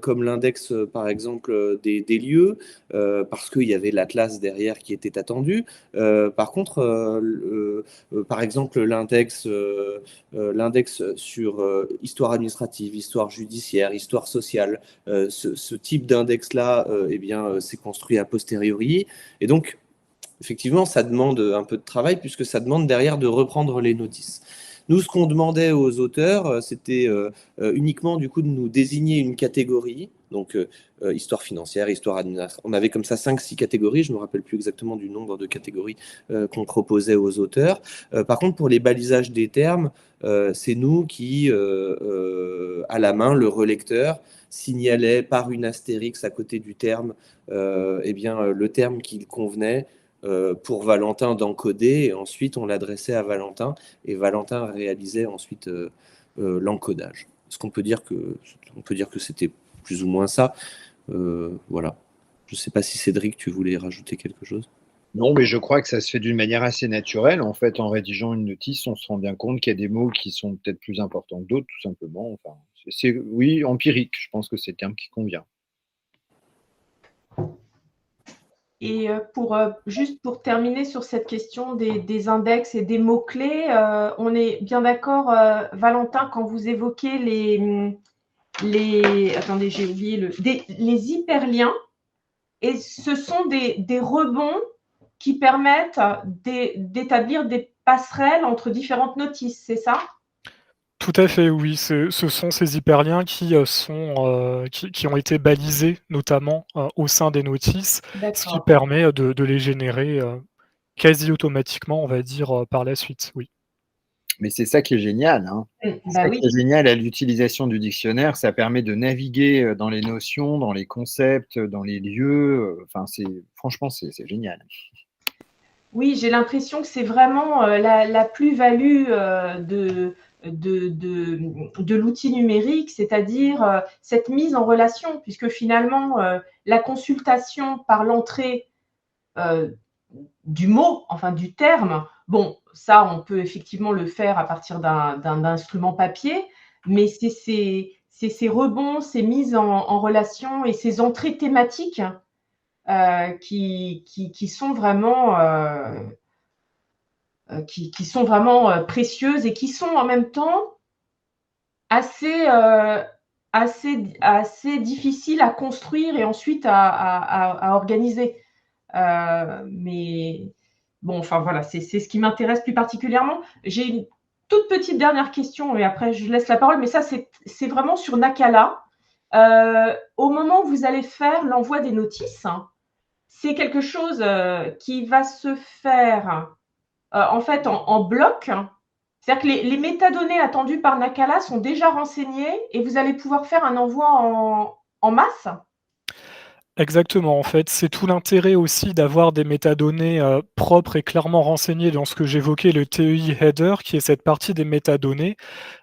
comme l'index par exemple des lieux, parce qu'il y avait l'atlas derrière qui était attendu. Par contre, par exemple, l'index sur histoire administrative, histoire judiciaire, histoire sociale, ce type d'index-là, eh bien, c'est construit a posteriori. Et donc, effectivement, ça demande un peu de travail puisque ça demande derrière de reprendre les notices. Nous, ce qu'on demandait aux auteurs, c'était uniquement du coup de nous désigner une catégorie, donc histoire financière, histoire administrative. On avait comme ça 5-6 catégories, je ne me rappelle plus exactement du nombre de catégories qu'on proposait aux auteurs. Par contre, pour les balisages des termes, c'est nous qui, à la main, le relecteur, signalait par une astérix à côté du terme eh bien, le terme qu'il convenait pour Valentin d'encoder, et ensuite on l'adressait à Valentin et Valentin réalisait ensuite l'encodage. Est-ce qu'on peut dire que c'était plus ou moins ça? Voilà. Je ne sais pas si Cédric, tu voulais rajouter quelque chose? Non, mais je crois que ça se fait d'une manière assez naturelle. En fait, en rédigeant une notice, on se rend bien compte qu'il y a des mots qui sont peut-être plus importants que d'autres, tout simplement. Enfin, oui, empirique. Je pense que c'est le terme qui convient. Et juste pour terminer sur cette question des index et des mots-clés, on est bien d'accord, Valentin, quand vous évoquez attendez, j'ai oublié les hyperliens, et ce sont des rebonds qui permettent d'établir des passerelles entre différentes notices, c'est ça? Tout à fait, oui. Ce sont ces hyperliens qui ont été balisés, notamment au sein des notices, ce qui D'accord. permet de les générer quasi automatiquement, on va dire, par la suite, oui. Mais c'est ça qui est génial, hein. C'est Bah ça oui. qui est génial à l'utilisation du dictionnaire. Ça permet de naviguer dans les notions, dans les concepts, dans les lieux. Enfin, franchement, c'est génial. Oui, j'ai l'impression que c'est vraiment la plus-value de l'outil numérique, c'est-à-dire cette mise en relation, puisque finalement, la consultation par l'entrée du mot, enfin du terme, bon, ça, on peut effectivement le faire à partir d'un instrument papier, mais c'est ces rebonds, ces mises en relation et ces entrées thématiques qui sont vraiment précieuses et qui sont en même temps assez difficiles à construire et ensuite à organiser. Mais bon, enfin voilà, c'est ce qui m'intéresse plus particulièrement. J'ai une toute petite dernière question et après je laisse la parole, mais ça c'est vraiment sur Nakala. Au moment où vous allez faire l'envoi des notices, c'est quelque chose qui va se faire en fait en bloc. C'est-à-dire que les métadonnées attendues par Nakala sont déjà renseignées et vous allez pouvoir faire un envoi en masse. Exactement, en fait, c'est tout l'intérêt aussi d'avoir des métadonnées propres et clairement renseignées dans ce que j'évoquais, le TEI header, qui est cette partie des métadonnées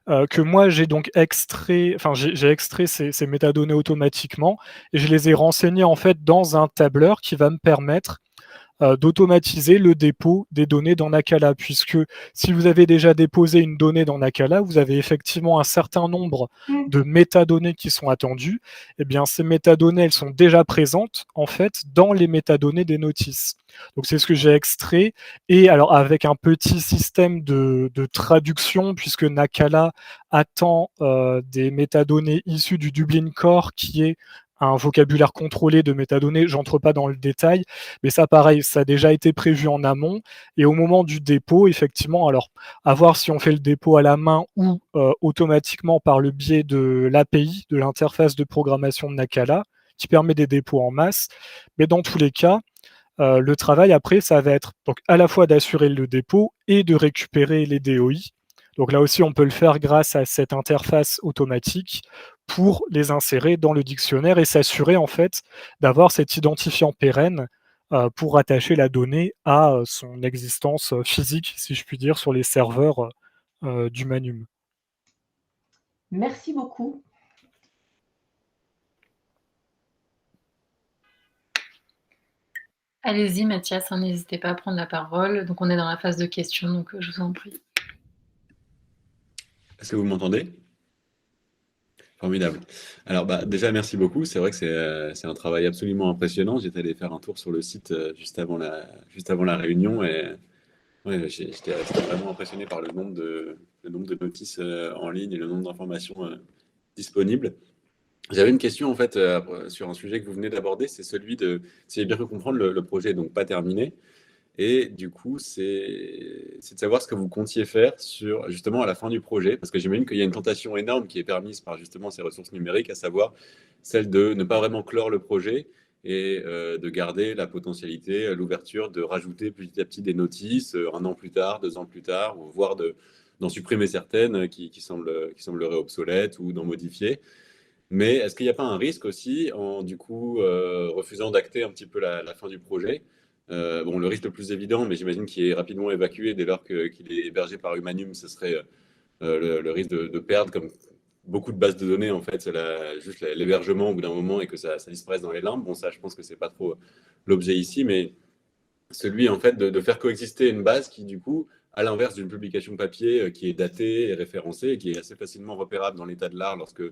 que moi j'ai donc extrait, enfin j'ai extrait ces métadonnées automatiquement et je les ai renseignées en fait dans un tableur qui va me permettre d'automatiser le dépôt des données dans Nakala, puisque si vous avez déjà déposé une donnée dans Nakala, vous avez effectivement un certain nombre de métadonnées qui sont attendues. Eh bien, ces métadonnées, elles sont déjà présentes, en fait, dans les métadonnées des notices. Donc, c'est ce que j'ai extrait. Et alors, avec un petit système de traduction, puisque Nakala attend des métadonnées issues du Dublin Core, qui est un vocabulaire contrôlé de métadonnées, j'entre pas dans le détail, mais ça pareil, ça a déjà été prévu en amont, et au moment du dépôt, effectivement, alors à voir si on fait le dépôt à la main ou automatiquement par le biais de l'API, de l'interface de programmation de Nakala, qui permet des dépôts en masse, mais dans tous les cas, le travail après, ça va être donc à la fois d'assurer le dépôt et de récupérer les DOI. Donc là aussi, on peut le faire grâce à cette interface automatique pour les insérer dans le dictionnaire et s'assurer en fait d'avoir cet identifiant pérenne pour rattacher la donnée à son existence physique, si je puis dire, sur les serveurs du Manum. Merci beaucoup. Allez-y, Mathias, hein, n'hésitez pas à prendre la parole. Donc, on est dans la phase de questions, donc je vous en prie. Est-ce que vous m'entendez? Formidable. Alors, déjà, merci beaucoup. C'est vrai que c'est un travail absolument impressionnant. J'étais allé faire un tour sur le site juste avant la réunion et ouais, j'étais vraiment impressionné par le nombre de notices en ligne et le nombre d'informations disponibles. J'avais une question en fait sur un sujet que vous venez d'aborder, c'est celui de, si j'ai bien pu comprendre, le projet est donc pas terminé. Et du coup, c'est de savoir ce que vous comptiez faire sur, justement, à la fin du projet, parce que j'imagine qu'il y a une tentation énorme qui est permise par justement ces ressources numériques, à savoir celle de ne pas vraiment clore le projet et de garder la potentialité, l'ouverture de rajouter petit à petit des notices 1 an plus tard, 2 ans plus tard, ou voire d'en supprimer certaines qui sembleraient obsolètes ou d'en modifier. Mais est-ce qu'il n'y a pas un risque aussi en, du coup, refusant d'acter un petit peu la fin du projet? Bon, le risque le plus évident, mais j'imagine qu'il est rapidement évacué dès lors qu'il est hébergé par Humanum, ce serait le risque de perdre, comme beaucoup de bases de données, en fait, c'est juste l'hébergement au bout d'un moment et que ça disparaisse dans les limbes. Bon, ça, je pense que c'est pas trop l'objet ici, mais celui, en fait, de faire coexister une base qui, du coup, à l'inverse d'une publication papier qui est datée et référencée et qui est assez facilement repérable dans l'état de l'art lorsque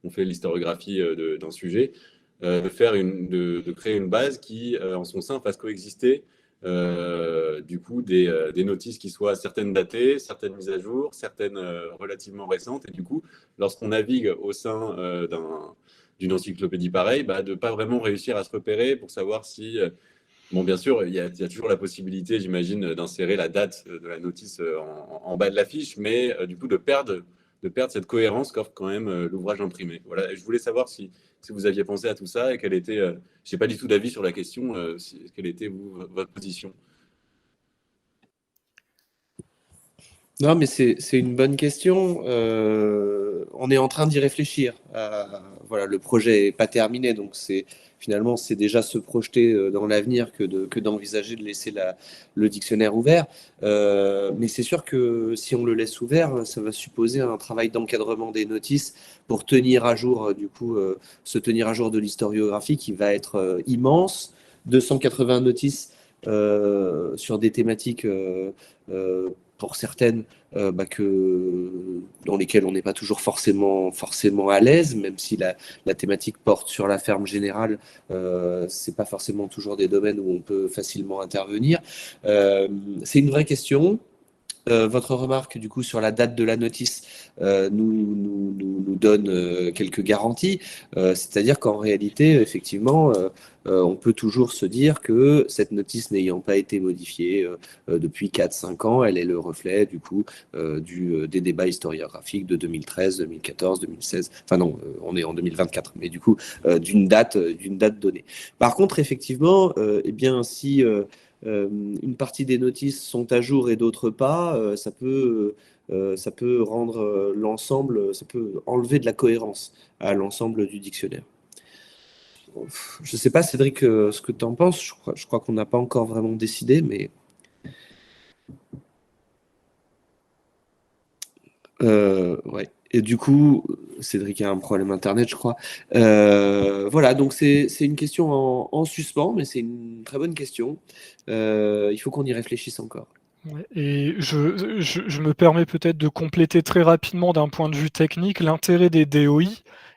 on fait l'historiographie d'un sujet, de créer une base qui, en son sein, fasse coexister du coup des notices qui soient certaines datées, certaines mises à jour, certaines relativement récentes. Et du coup, lorsqu'on navigue au sein d'une encyclopédie pareille, de ne pas vraiment réussir à se repérer pour savoir si... Bon, bien sûr, il y a toujours la possibilité, j'imagine, d'insérer la date de la notice en bas de la fiche, mais du coup de perdre cette cohérence qu'offre quand même l'ouvrage imprimé. Voilà, et je voulais savoir si vous aviez pensé à tout ça et quelle était, je n'ai pas du tout d'avis sur la question, quelle était votre position? Non, mais c'est une bonne question. On est en train d'y réfléchir. Voilà, le projet n'est pas terminé, donc finalement c'est déjà se projeter dans l'avenir que d'envisager de laisser le dictionnaire ouvert. Mais c'est sûr que si on le laisse ouvert, ça va supposer un travail d'encadrement des notices pour tenir à jour, du coup, se tenir à jour de l'historiographie qui va être immense. 280 notices sur des thématiques pour certaines dans lesquelles on n'est pas toujours forcément à l'aise, même si la thématique porte sur la ferme générale, c'est pas forcément toujours des domaines où on peut facilement intervenir. C'est une vraie question. Votre remarque du coup sur la date de la notice nous donne quelques garanties, c'est-à-dire qu'en réalité, effectivement, on peut toujours se dire que cette notice n'ayant pas été modifiée depuis 4-5 ans, elle est le reflet du coup des débats historiographiques de 2013, 2014, 2016. Enfin non, on est en 2024, mais du coup d'une date donnée. Par contre, effectivement, eh bien si une partie des notices sont à jour et d'autres pas, ça peut rendre l'ensemble, ça peut enlever de la cohérence à l'ensemble du dictionnaire. Je ne sais pas, Cédric, ce que tu en penses. Je crois qu'on n'a pas encore vraiment décidé, mais... ouais. Et du coup, Cédric a un problème Internet, je crois. Voilà, donc c'est une question en suspens, mais c'est une très bonne question. Il faut qu'on y réfléchisse encore. Ouais, et je me permets peut-être de compléter très rapidement d'un point de vue technique l'intérêt des DOI,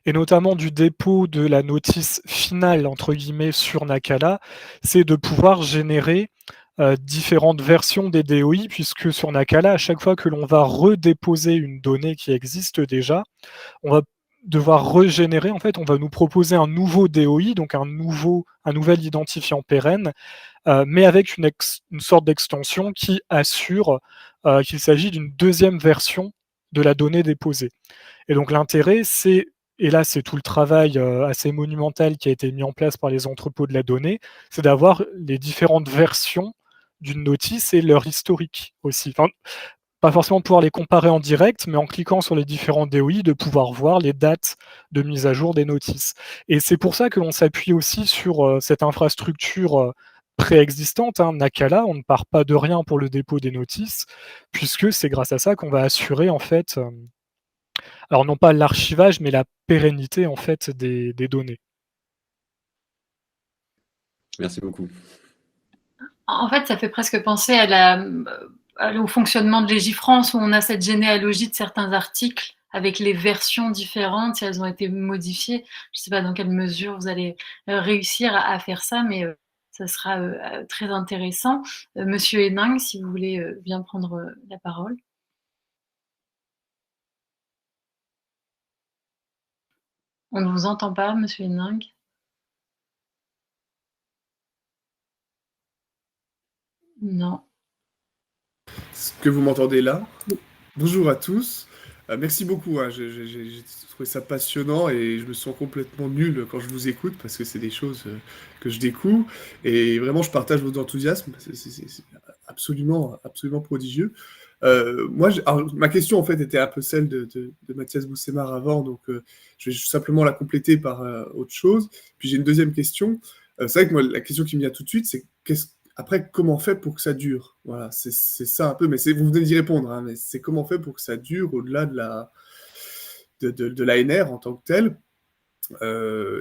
et notamment du dépôt de la notice finale, entre guillemets, sur Nakala, c'est de pouvoir générer différentes versions des DOI, puisque sur Nakala, à chaque fois que l'on va redéposer une donnée qui existe déjà, on va devoir régénérer, en fait, on va nous proposer un nouveau DOI, donc un nouvel identifiant pérenne, mais avec une sorte d'extension qui assure qu'il s'agit d'une deuxième version de la donnée déposée. Et donc l'intérêt, et là c'est tout le travail assez monumental qui a été mis en place par les entrepôts de la donnée, c'est d'avoir les différentes versions d'une notice et leur historique aussi. Enfin, pas forcément pouvoir les comparer en direct, mais en cliquant sur les différents DOI, de pouvoir voir les dates de mise à jour des notices. Et c'est pour ça que l'on s'appuie aussi sur cette infrastructure préexistante, hein, Nakala. On ne part pas de rien pour le dépôt des notices, puisque c'est grâce à ça qu'on va assurer, en fait, alors non pas l'archivage, mais la pérennité, en fait, des données. Merci beaucoup. En fait, ça fait presque penser au fonctionnement de Légifrance, où on a cette généalogie de certains articles avec les versions différentes, si elles ont été modifiées. Je ne sais pas dans quelle mesure vous allez réussir à faire ça, mais ça sera très intéressant. Monsieur Hénin, si vous voulez bien prendre la parole. On ne vous entend pas, Monsieur Hénin. Non. Est-ce que vous m'entendez là? Bonjour à tous. Merci beaucoup, hein. J'ai trouvé ça passionnant et je me sens complètement nul quand je vous écoute parce que c'est des choses que je découvre et vraiment je partage votre enthousiasme. C'est absolument, absolument prodigieux. Alors, ma question en fait était un peu celle de Mathias Boussemar avant, donc je vais simplement la compléter par autre chose. Puis j'ai une deuxième question. C'est vrai que moi, la question qui me vient tout de suite, c'est après, comment on fait pour que ça dure? Voilà, c'est ça un peu, mais vous venez d'y répondre, hein, mais c'est comment on fait pour que ça dure au-delà de l'ANR en tant que tel.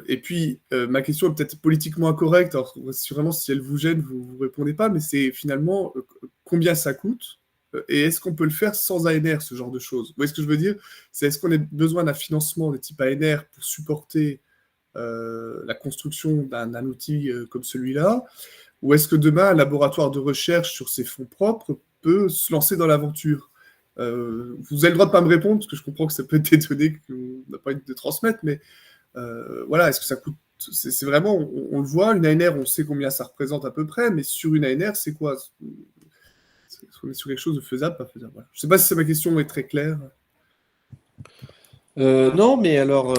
Et puis, ma question est peut-être politiquement incorrecte, alors vraiment, si elle vous gêne, vous ne répondez pas, mais c'est finalement combien ça coûte et est-ce qu'on peut le faire sans ANR, ce genre de choses? Vous voyez ce que je veux dire? C'est est-ce qu'on a besoin d'un financement de type ANR pour supporter la construction d'un outil comme celui-là? Ou est-ce que demain, un laboratoire de recherche sur ses fonds propres peut se lancer dans l'aventure? Vous avez le droit de ne pas me répondre, parce que je comprends que ça peut être des données qu'on n'a pas envie de transmettre, mais voilà, est-ce que ça coûte? C'est vraiment, on le voit, une ANR, on sait combien ça représente à peu près, mais sur une ANR, c'est quoi? Est-ce qu'on est sur quelque chose de faisable, pas faisable? Voilà. Je ne sais pas si ma question est très claire. Non, mais alors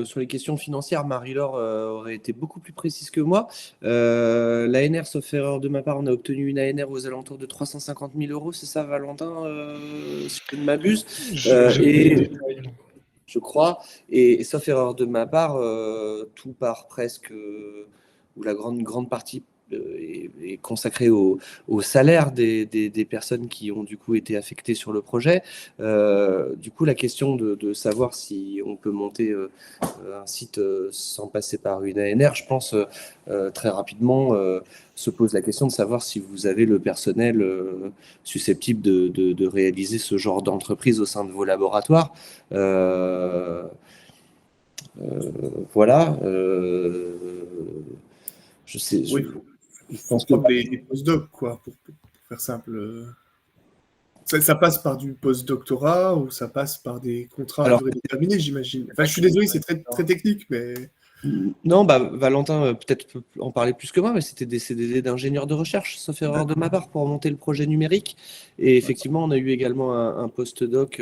sur les questions financières, Marie-Laure aurait été beaucoup plus précise que moi. L'ANR, sauf erreur de ma part, on a obtenu une ANR aux alentours de 350 000 euros, c'est ça, Valentin, si je ne m'abuse. Je crois, et sauf erreur de ma part, tout part presque, ou la grande partie est consacrée au salaire des personnes qui ont du coup été affectées sur le projet. Du coup, la question de savoir si on peut monter un site sans passer par une ANR, je pense très rapidement se pose la question de savoir si vous avez le personnel susceptible de réaliser ce genre d'entreprise au sein de vos laboratoires. Voilà. Je sais. Oui, je pense que que des postdocs, quoi, pour faire simple. Ça passe par du post-doctorat ou ça passe par des contrats à durée déterminée, j'imagine. Enfin, je suis désolé, c'est très, très technique, mais... Non, Valentin peut-être peut en parler plus que moi, mais c'était des CDD d'ingénieur de recherche, sauf erreur de ma part, pour monter le projet numérique. Et effectivement, on a eu également un post-doc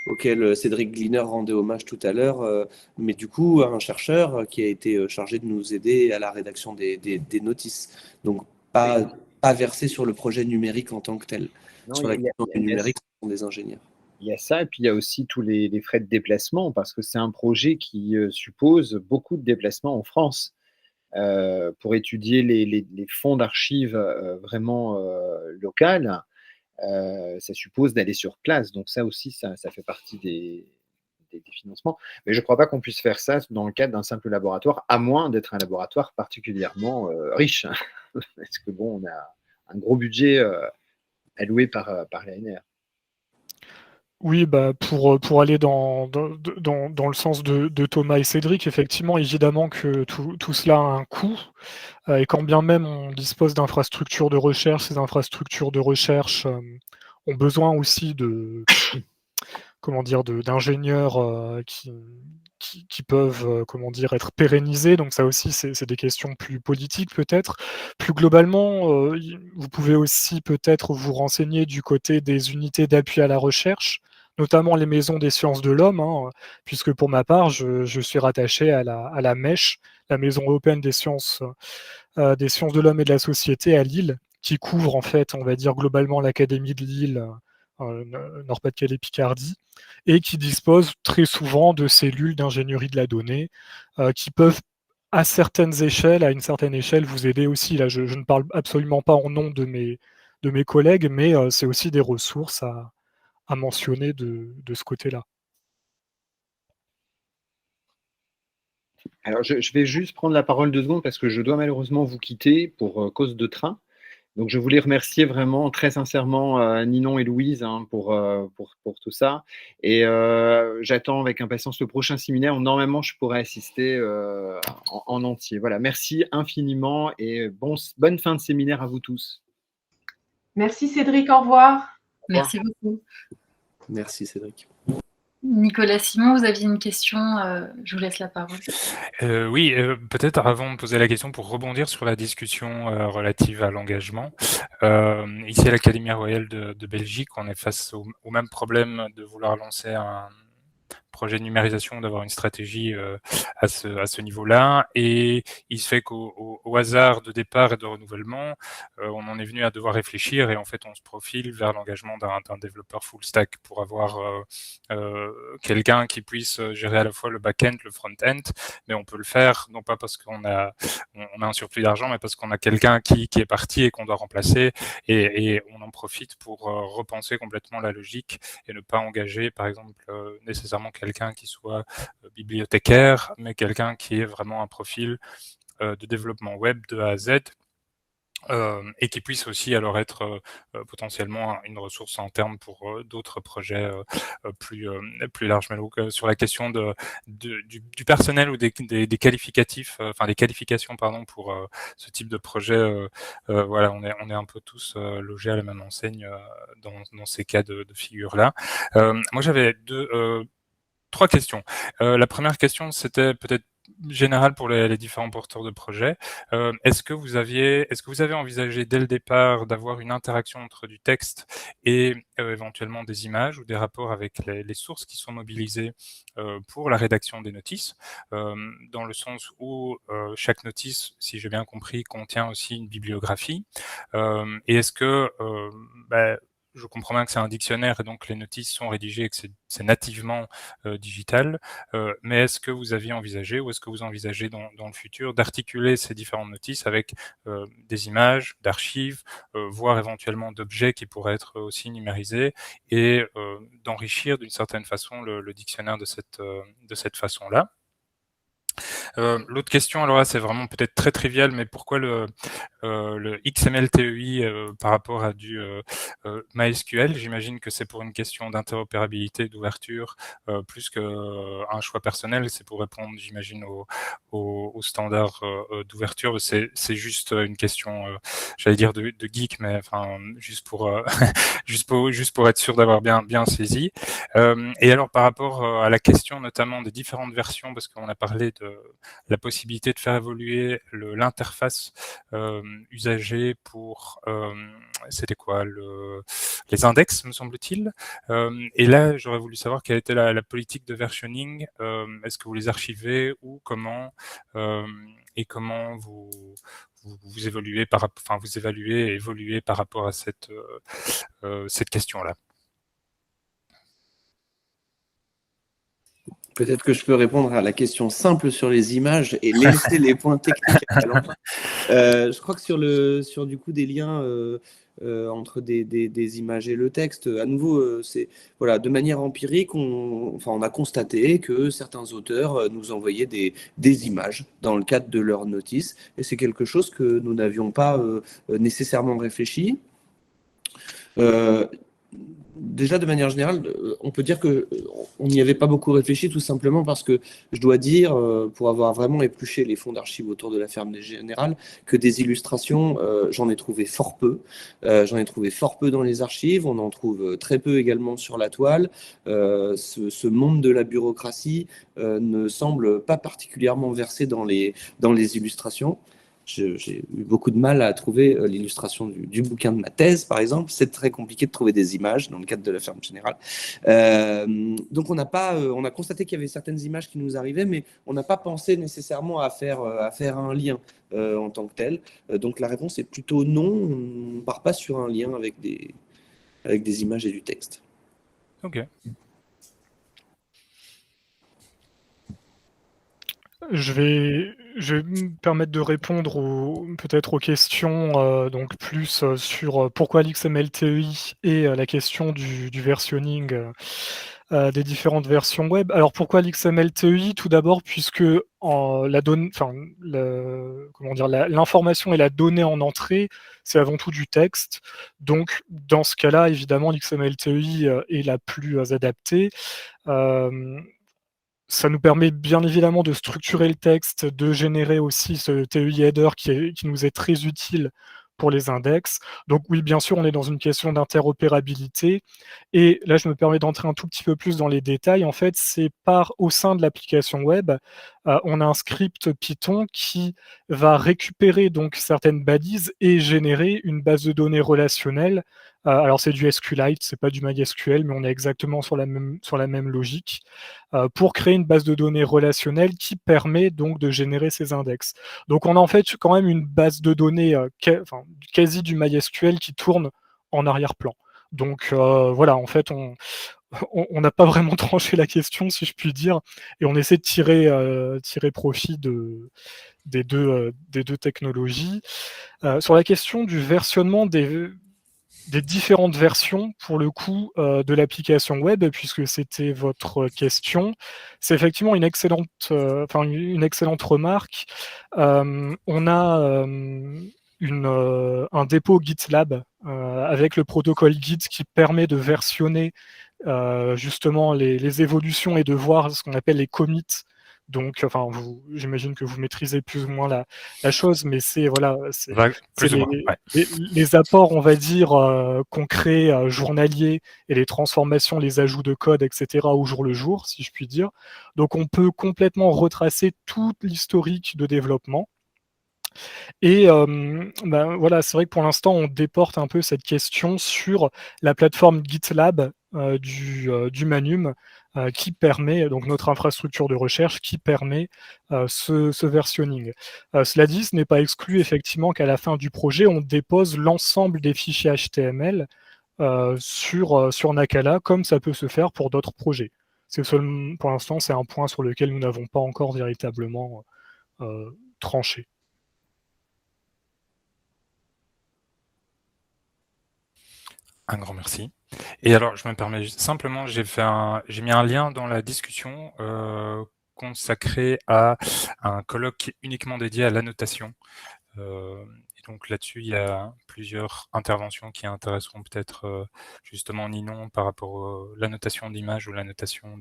auquel Cédric Gliner rendait hommage tout à l'heure, mais du coup, un chercheur qui a été chargé de nous aider à la rédaction des notices. Donc, pas versé sur le projet numérique en tant que tel. Non, sur la question du numérique, ce sont des ingénieurs. Il y a ça, et puis il y a aussi tous les frais de déplacement, parce que c'est un projet qui suppose beaucoup de déplacements en France. Pour étudier les fonds d'archives vraiment locales, ça suppose d'aller sur place. Donc ça aussi, ça fait partie des des financements. Mais je ne crois pas qu'on puisse faire ça dans le cadre d'un simple laboratoire, à moins d'être un laboratoire particulièrement riche. Parce que bon, on a un gros budget alloué par l'ANR. Oui, pour aller dans le sens de Thomas et Cédric, effectivement, évidemment que tout cela a un coût. Et quand bien même on dispose d'infrastructures de recherche, ces infrastructures de recherche ont besoin aussi d'ingénieurs qui peuvent être pérennisés. Donc ça aussi, c'est des questions plus politiques peut-être. Plus globalement, vous pouvez aussi peut-être vous renseigner du côté des unités d'appui à la recherche, notamment les maisons des sciences de l'homme, puisque pour ma part, je suis rattaché à la MESH, la Maison européenne des sciences de l'homme et de la société à Lille, qui couvre en fait, on va dire globalement l'Académie de Lille, Nord-Pas-de-Calais-Picardie, et qui dispose très souvent de cellules d'ingénierie de la donnée qui peuvent à une certaine échelle, vous aider aussi. Là, je ne parle absolument pas en nom de mes collègues, mais c'est aussi des ressources à mentionner de ce côté-là. Alors, je vais juste prendre la parole 2 secondes parce que je dois malheureusement vous quitter pour cause de train. Donc, je voulais remercier vraiment très sincèrement Ninon et Louise pour tout ça. Et j'attends avec impatience le prochain séminaire où normalement je pourrai assister en entier. Voilà, merci infiniment et bonne fin de séminaire à vous tous. Merci Cédric, au revoir. Merci beaucoup. Merci Cédric. Nicolas Simon, vous aviez une question, je vous laisse la parole. Oui, peut-être avant de poser la question, pour rebondir sur la discussion relative à l'engagement. Ici à l'Académie royale de Belgique, on est face au même problème de vouloir lancer un projet de numérisation, d'avoir une stratégie à ce niveau-là. Et il se fait qu'au hasard de départ et de renouvellement, on en est venu à devoir réfléchir et en fait on se profile vers l'engagement d'un développeur full stack pour avoir quelqu'un qui puisse gérer à la fois le back-end, le front-end, mais on peut le faire non pas parce qu'on a un surplus d'argent, mais parce qu'on a quelqu'un qui est parti et qu'on doit remplacer, et on en profite pour repenser complètement la logique et ne pas engager par exemple nécessairement quelqu'un qui soit bibliothécaire, mais quelqu'un qui ait vraiment un profil de développement web de A à Z, et qui puisse aussi alors être potentiellement une ressource interne pour d'autres projets plus larges. Mais donc, sur la question du personnel ou des qualificatifs, des qualifications pardon, pour ce type de projet, voilà, on est un peu tous logés à la même enseigne dans ces cas de figure là. Moi j'avais 3 questions. La première question, c'était peut-être général pour les différents porteurs de projets. Est-ce que vous avez envisagé dès le départ d'avoir une interaction entre du texte et éventuellement des images ou des rapports avec les sources qui sont mobilisées pour la rédaction des notices, dans le sens où chaque notice, si j'ai bien compris, contient aussi une bibliographie. Et est-ce que je comprends bien que c'est un dictionnaire et donc les notices sont rédigées et que c'est nativement digital, mais est-ce que vous aviez envisagé ou est-ce que vous envisagez dans le futur d'articuler ces différentes notices avec des images, d'archives, voire éventuellement d'objets qui pourraient être aussi numérisés et d'enrichir d'une certaine façon le dictionnaire de cette façon-là? L'autre question, alors là, c'est vraiment peut-être très trivial, mais pourquoi le XML-TEI par rapport à du MySQL? J'imagine que c'est pour une question d'interopérabilité, d'ouverture, plus qu'un choix personnel. C'est pour répondre, j'imagine, aux standards d'ouverture. C'est juste une question, j'allais dire de geek, mais enfin juste pour juste pour être sûr d'avoir bien saisi. Et alors par rapport à la question notamment des différentes versions, parce qu'on a parlé de la possibilité de faire évoluer l'interface usagée pour c'était quoi les index, me semble-t-il. Et là, j'aurais voulu savoir quelle était la politique de versioning. Est-ce que vous les archivez ou comment et comment vous évaluez et évoluez par rapport à cette question-là? Peut-être que je peux répondre à la question simple sur les images et laisser les points techniques à Valentin. Je crois que sur du coup des liens entre des images et le texte. À nouveau, c'est voilà, de manière empirique, on a constaté que certains auteurs nous envoyaient des images dans le cadre de leurs notices, et c'est quelque chose que nous n'avions pas nécessairement réfléchi. Déjà, de manière générale, on peut dire qu'on n'y avait pas beaucoup réfléchi, tout simplement parce que je dois dire, pour avoir vraiment épluché les fonds d'archives autour de la ferme générale, que des illustrations, j'en ai trouvé fort peu. J'en ai trouvé fort peu dans les archives, on en trouve très peu également sur la toile. Ce monde de la bureaucratie ne semble pas particulièrement versé dans les illustrations. J'ai eu beaucoup de mal à trouver l'illustration du bouquin de ma thèse, par exemple. C'est très compliqué de trouver des images dans le cadre de la ferme générale. Donc, on a constaté qu'il y avait certaines images qui nous arrivaient, mais on n'a pas pensé nécessairement à faire un lien en tant que tel. Donc, la réponse est plutôt non. On ne part pas sur un lien avec des images et du texte. Ok. Je vais me permettre de répondre peut-être aux questions donc plus sur pourquoi l'XML-TEI et la question du versionning des différentes versions web. Alors pourquoi l'XML-TEI? Tout d'abord puisque l'information et la donnée en entrée, c'est avant tout du texte. Donc dans ce cas-là, évidemment, l'XML-TEI est la plus adaptée. Ça nous permet bien évidemment de structurer le texte, de générer aussi ce TEI header qui nous est très utile pour les index. Donc oui, bien sûr, on est dans une question d'interopérabilité. Et là, je me permets d'entrer un tout petit peu plus dans les détails. En fait, c'est au sein de l'application web, on a un script Python qui va récupérer donc certaines balises et générer une base de données relationnelle. Alors c'est du SQLite, c'est pas du MySQL, mais on est exactement sur la même logique, pour créer une base de données relationnelle qui permet donc de générer ces index. Donc on a en fait quand même une base de données quasi du MySQL qui tourne en arrière-plan. Donc voilà, en fait, on n'a pas vraiment tranché la question, si je puis dire, et on essaie de tirer profit des deux technologies. Sur la question du versionnement des différentes versions, pour le coup, de l'application web, puisque c'était votre question, c'est effectivement une excellente remarque. On a un dépôt GitLab avec le protocole Git qui permet de versionner justement les évolutions et de voir ce qu'on appelle les commits. Donc, j'imagine que vous maîtrisez plus ou moins la chose, mais c'est les apports, on va dire, concrets, journaliers, et les transformations, les ajouts de code, etc., au jour le jour, si je puis dire. Donc, on peut complètement retracer tout l'historique de développement. Et voilà, c'est vrai que pour l'instant, on déporte un peu cette question sur la plateforme GitLab du Manum, qui permet, donc notre infrastructure de recherche, qui permet ce versionning. Cela dit, ce n'est pas exclu effectivement qu'à la fin du projet, on dépose l'ensemble des fichiers HTML sur Nakala, comme ça peut se faire pour d'autres projets. Pour l'instant, c'est un point sur lequel nous n'avons pas encore véritablement tranché. Un grand merci. Et alors, je me permets simplement, j'ai mis un lien dans la discussion consacré à un colloque uniquement dédié à l'annotation. Et donc là-dessus, il y a plusieurs interventions qui intéresseront peut-être justement Ninon par rapport à l'annotation d'images ou l'annotation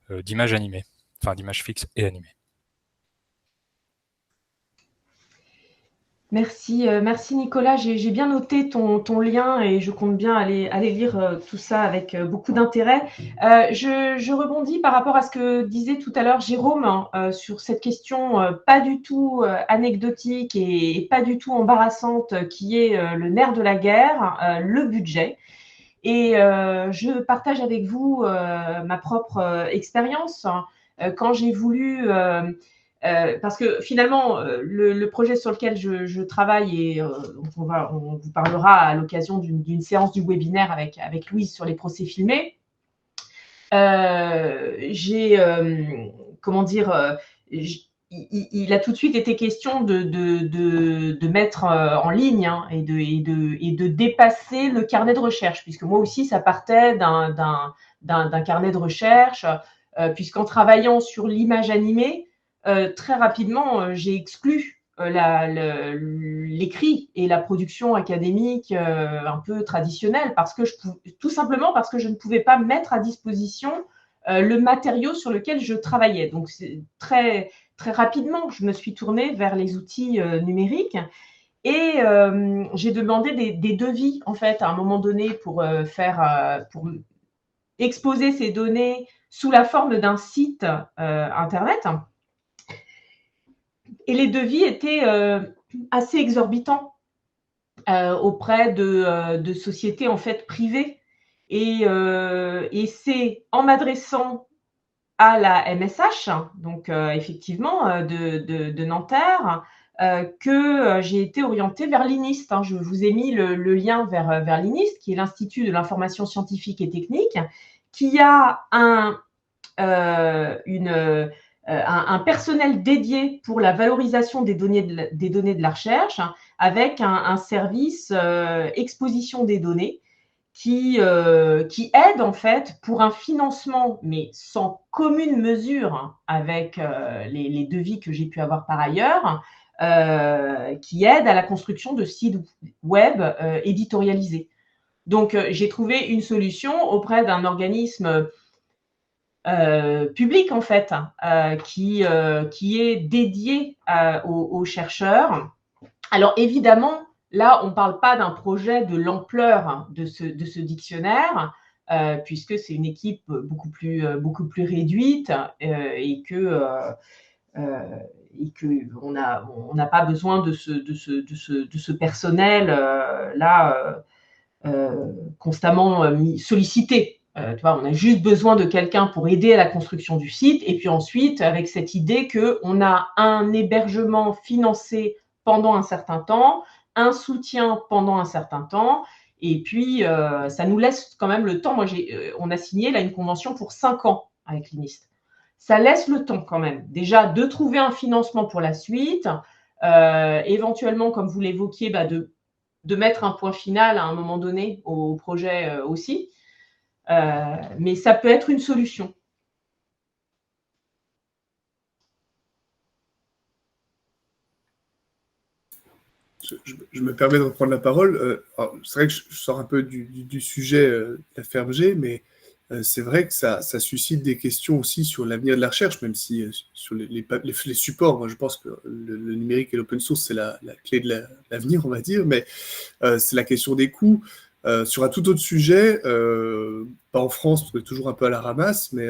d'images animées, enfin d'images fixes et animées. Merci Nicolas, j'ai bien noté ton lien et je compte bien aller lire tout ça avec beaucoup d'intérêt. Je rebondis par rapport à ce que disait tout à l'heure Jérôme sur cette question pas du tout anecdotique et pas du tout embarrassante qui est le nerf de la guerre, le budget. Et je partage avec vous ma propre expérience. Quand j'ai voulu... parce que finalement, le projet sur lequel je travaille, et on vous parlera à l'occasion d'une séance du webinaire avec Louise sur les procès filmés, il a tout de suite été question de mettre en ligne hein, et de dépasser le carnet de recherche, puisque moi aussi, ça partait d'un carnet de recherche, puisqu'en travaillant sur l'image animée, très rapidement, j'ai exclu l'écrit et la production académique un peu traditionnelle, tout simplement parce que je ne pouvais pas mettre à disposition le matériau sur lequel je travaillais. Donc, très, très rapidement, je me suis tournée vers les outils numériques et j'ai demandé des devis, en fait, à un moment donné pour pour exposer ces données sous la forme d'un site Internet. Et les devis étaient assez exorbitants auprès de sociétés en fait privées. Et c'est en m'adressant à la MSH, donc effectivement de Nanterre, que j'ai été orientée vers l'INIST. Je vous ai mis le lien vers l'INIST, qui est l'Institut de l'information scientifique et technique, qui a un personnel dédié pour la valorisation des données de la recherche, avec un service exposition des données qui aide en fait pour un financement, mais sans commune mesure avec les devis que j'ai pu avoir par ailleurs, qui aide à la construction de sites web éditorialisés. Donc, j'ai trouvé une solution auprès d'un organisme public en fait, qui est dédié aux chercheurs. Alors évidemment, là, on ne parle pas d'un projet de l'ampleur de ce dictionnaire, puisque c'est une équipe beaucoup plus réduite et que on n'a pas besoin de ce personnel là constamment sollicité. Tu vois, on a juste besoin de quelqu'un pour aider à la construction du site, et puis ensuite avec cette idée qu'on a un hébergement financé pendant un certain temps, un soutien pendant un certain temps, et puis ça nous laisse quand même le temps. Moi, on a signé là une convention pour 5 ans avec l'INIST. Ça laisse le temps quand même déjà de trouver un financement pour la suite, éventuellement, comme vous l'évoquiez, de mettre un point final à un moment donné au projet aussi. Mais ça peut être une solution. Je me permets de reprendre la parole. C'est vrai que je sors un peu du sujet de la ferme G, mais c'est vrai que ça suscite des questions aussi sur l'avenir de la recherche, même si sur les supports, moi je pense que le numérique et l'open source, c'est la clé de l'avenir, on va dire, mais c'est la question des coûts. Sur un tout autre sujet, pas en France, parce qu'on est toujours un peu à la ramasse, mais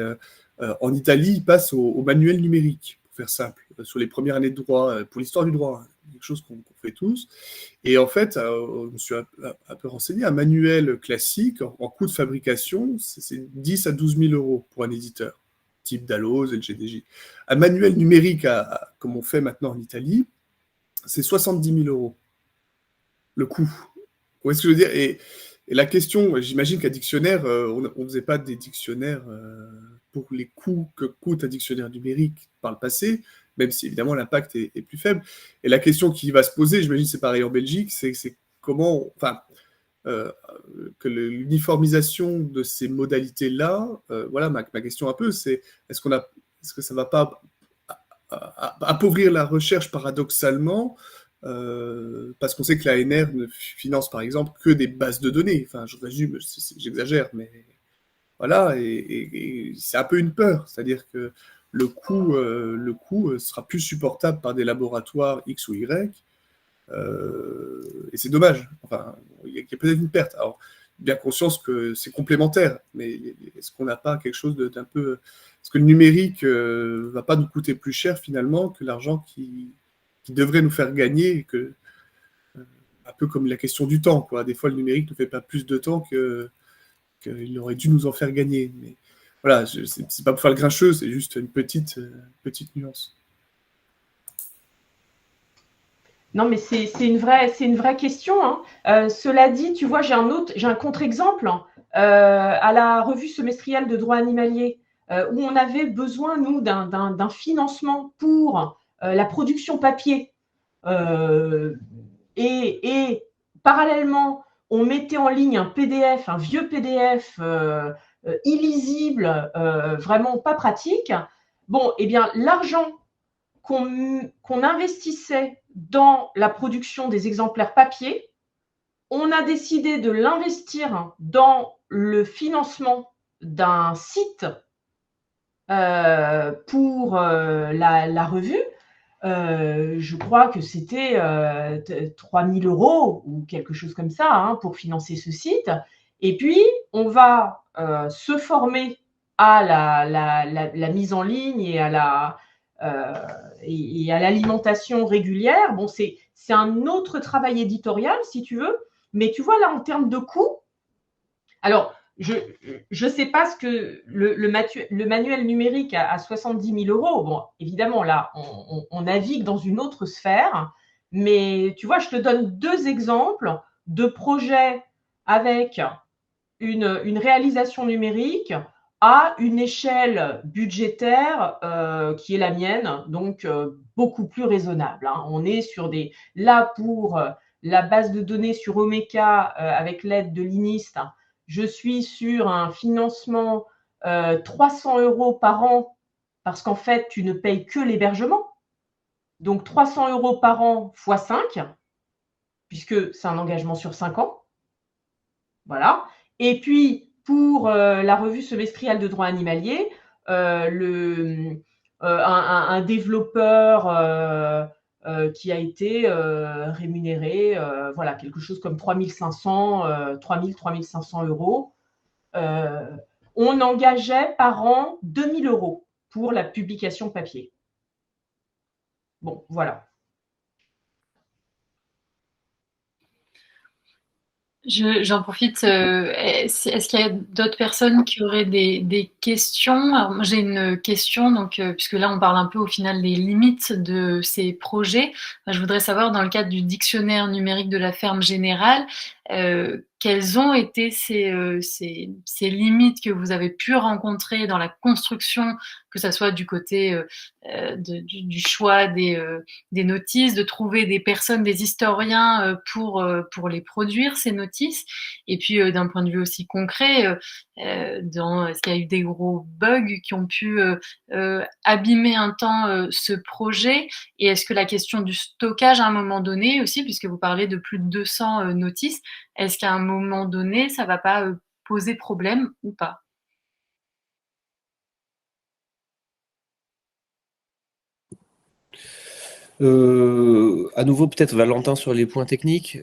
en Italie, ils passent au manuel numérique, pour faire simple, sur les premières années de droit, pour l'histoire du droit, quelque chose qu'on fait tous. Et en fait, je me suis un peu renseigné, un manuel classique, en coût de fabrication, c'est 10 à 12 000 euros pour un éditeur, type Dalloz, LGDJ. Un manuel numérique, comme on fait maintenant en Italie, c'est 70 000 euros, le coût. Vous voyez ce que je veux dire ? Et la question, j'imagine qu'un dictionnaire, on ne faisait pas des dictionnaires pour les coûts que coûte un dictionnaire numérique par le passé, même si évidemment l'impact est plus faible. Et la question qui va se poser, j'imagine que c'est pareil en Belgique, c'est comment, que l'uniformisation de ces modalités-là, voilà ma question un peu, c'est est-ce que ça ne va pas appauvrir la recherche paradoxalement, parce qu'on sait que l'ANR ne finance par exemple que des bases de données. Enfin, je résume, j'exagère, mais voilà, et c'est un peu une peur, c'est-à-dire que le coût sera plus supportable par des laboratoires X ou Y, et c'est dommage. Enfin, il y a peut-être une perte. Alors, bien conscience que c'est complémentaire, mais est-ce qu'on n'a pas quelque chose d'un peu... Est-ce que le numérique ne va pas nous coûter plus cher finalement que l'argent qui devrait nous faire gagner, un peu comme la question du temps, quoi. Des fois, le numérique ne fait pas plus de temps qu'il aurait dû nous en faire gagner. Mais voilà, c'est pas pour faire le grincheux, c'est juste une petite nuance. Non, mais c'est une vraie question, hein. Cela dit, tu vois, j'ai un contre-exemple à la revue semestrielle de droit animalier, où on avait besoin, nous, d'un financement pour la production papier. Et parallèlement, on mettait en ligne un PDF, un vieux PDF illisible, vraiment pas pratique. Bon, eh bien, l'argent qu'on investissait dans la production des exemplaires papier, on a décidé de l'investir dans le financement d'un site pour la revue. Je crois que c'était 3 000 € ou quelque chose comme ça hein, pour financer ce site. Et puis, on va se former à la mise en ligne et à l'alimentation régulière. Bon, c'est un autre travail éditorial, si tu veux. Mais tu vois, là, en termes de coûts, alors, je ne sais pas ce que le manuel numérique à 70 000 €. Bon, évidemment, là, on navigue dans une autre sphère. Mais tu vois, je te donne 2 exemples de projets avec une réalisation numérique à une échelle budgétaire qui est la mienne, donc beaucoup plus raisonnable. Hein. On est sur là, pour la base de données sur Omeka avec l'aide de l'INIST, je suis sur un financement 300 € par an parce qu'en fait, tu ne payes que l'hébergement. Donc, 300 € par an x 5, puisque c'est un engagement sur 5 ans. Voilà. Et puis, pour la revue semestrielle de droit animalier, un développeur qui a été rémunéré, voilà, quelque chose comme 3 500 €. On engageait par an 2 000 € pour la publication papier. Bon, voilà. J'en profite. Est-ce qu'il y a d'autres personnes qui auraient des questions? Alors, moi, j'ai une question, donc, puisque là, on parle un peu au final des limites de ces projets. Je voudrais savoir, dans le cadre du dictionnaire numérique de la ferme générale, quelles ont été ces limites que vous avez pu rencontrer dans la construction, que ça soit du côté du choix des notices, de trouver des personnes, des historiens pour les produire, ces notices, et puis d'un point de vue aussi concret, est-ce qu'il y a eu des gros bugs qui ont pu abîmer un temps ce projet, et est-ce que la question du stockage à un moment donné aussi, puisque vous parlez de plus de 200 notices, est-ce qu'à un moment donné, ça ne va pas poser problème ou pas? À nouveau, peut-être Valentin sur les points techniques,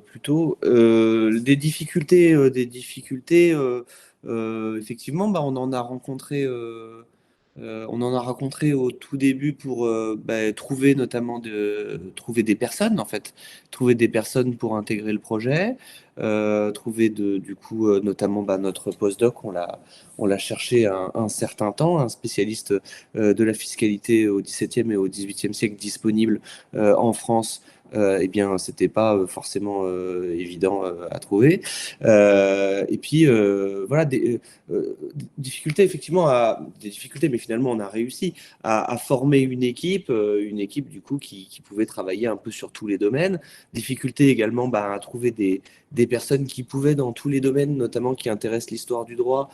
plutôt. Des difficultés, effectivement, on en a rencontré. On en a rencontré au tout début pour trouver notamment trouver des personnes en fait, trouver des personnes pour intégrer le projet, trouver du coup notamment notre postdoc, on l'a cherché un certain temps, un spécialiste de la fiscalité au XVIIe et au XVIIIe siècle disponible en France. Eh bien, c'était pas forcément évident à trouver. Et puis, voilà, des difficultés, effectivement, des difficultés, mais finalement, on a réussi à former une équipe du coup, qui pouvait travailler un peu sur tous les domaines. Difficulté également à trouver des personnes qui pouvaient, dans tous les domaines, notamment qui intéressent l'histoire du droit,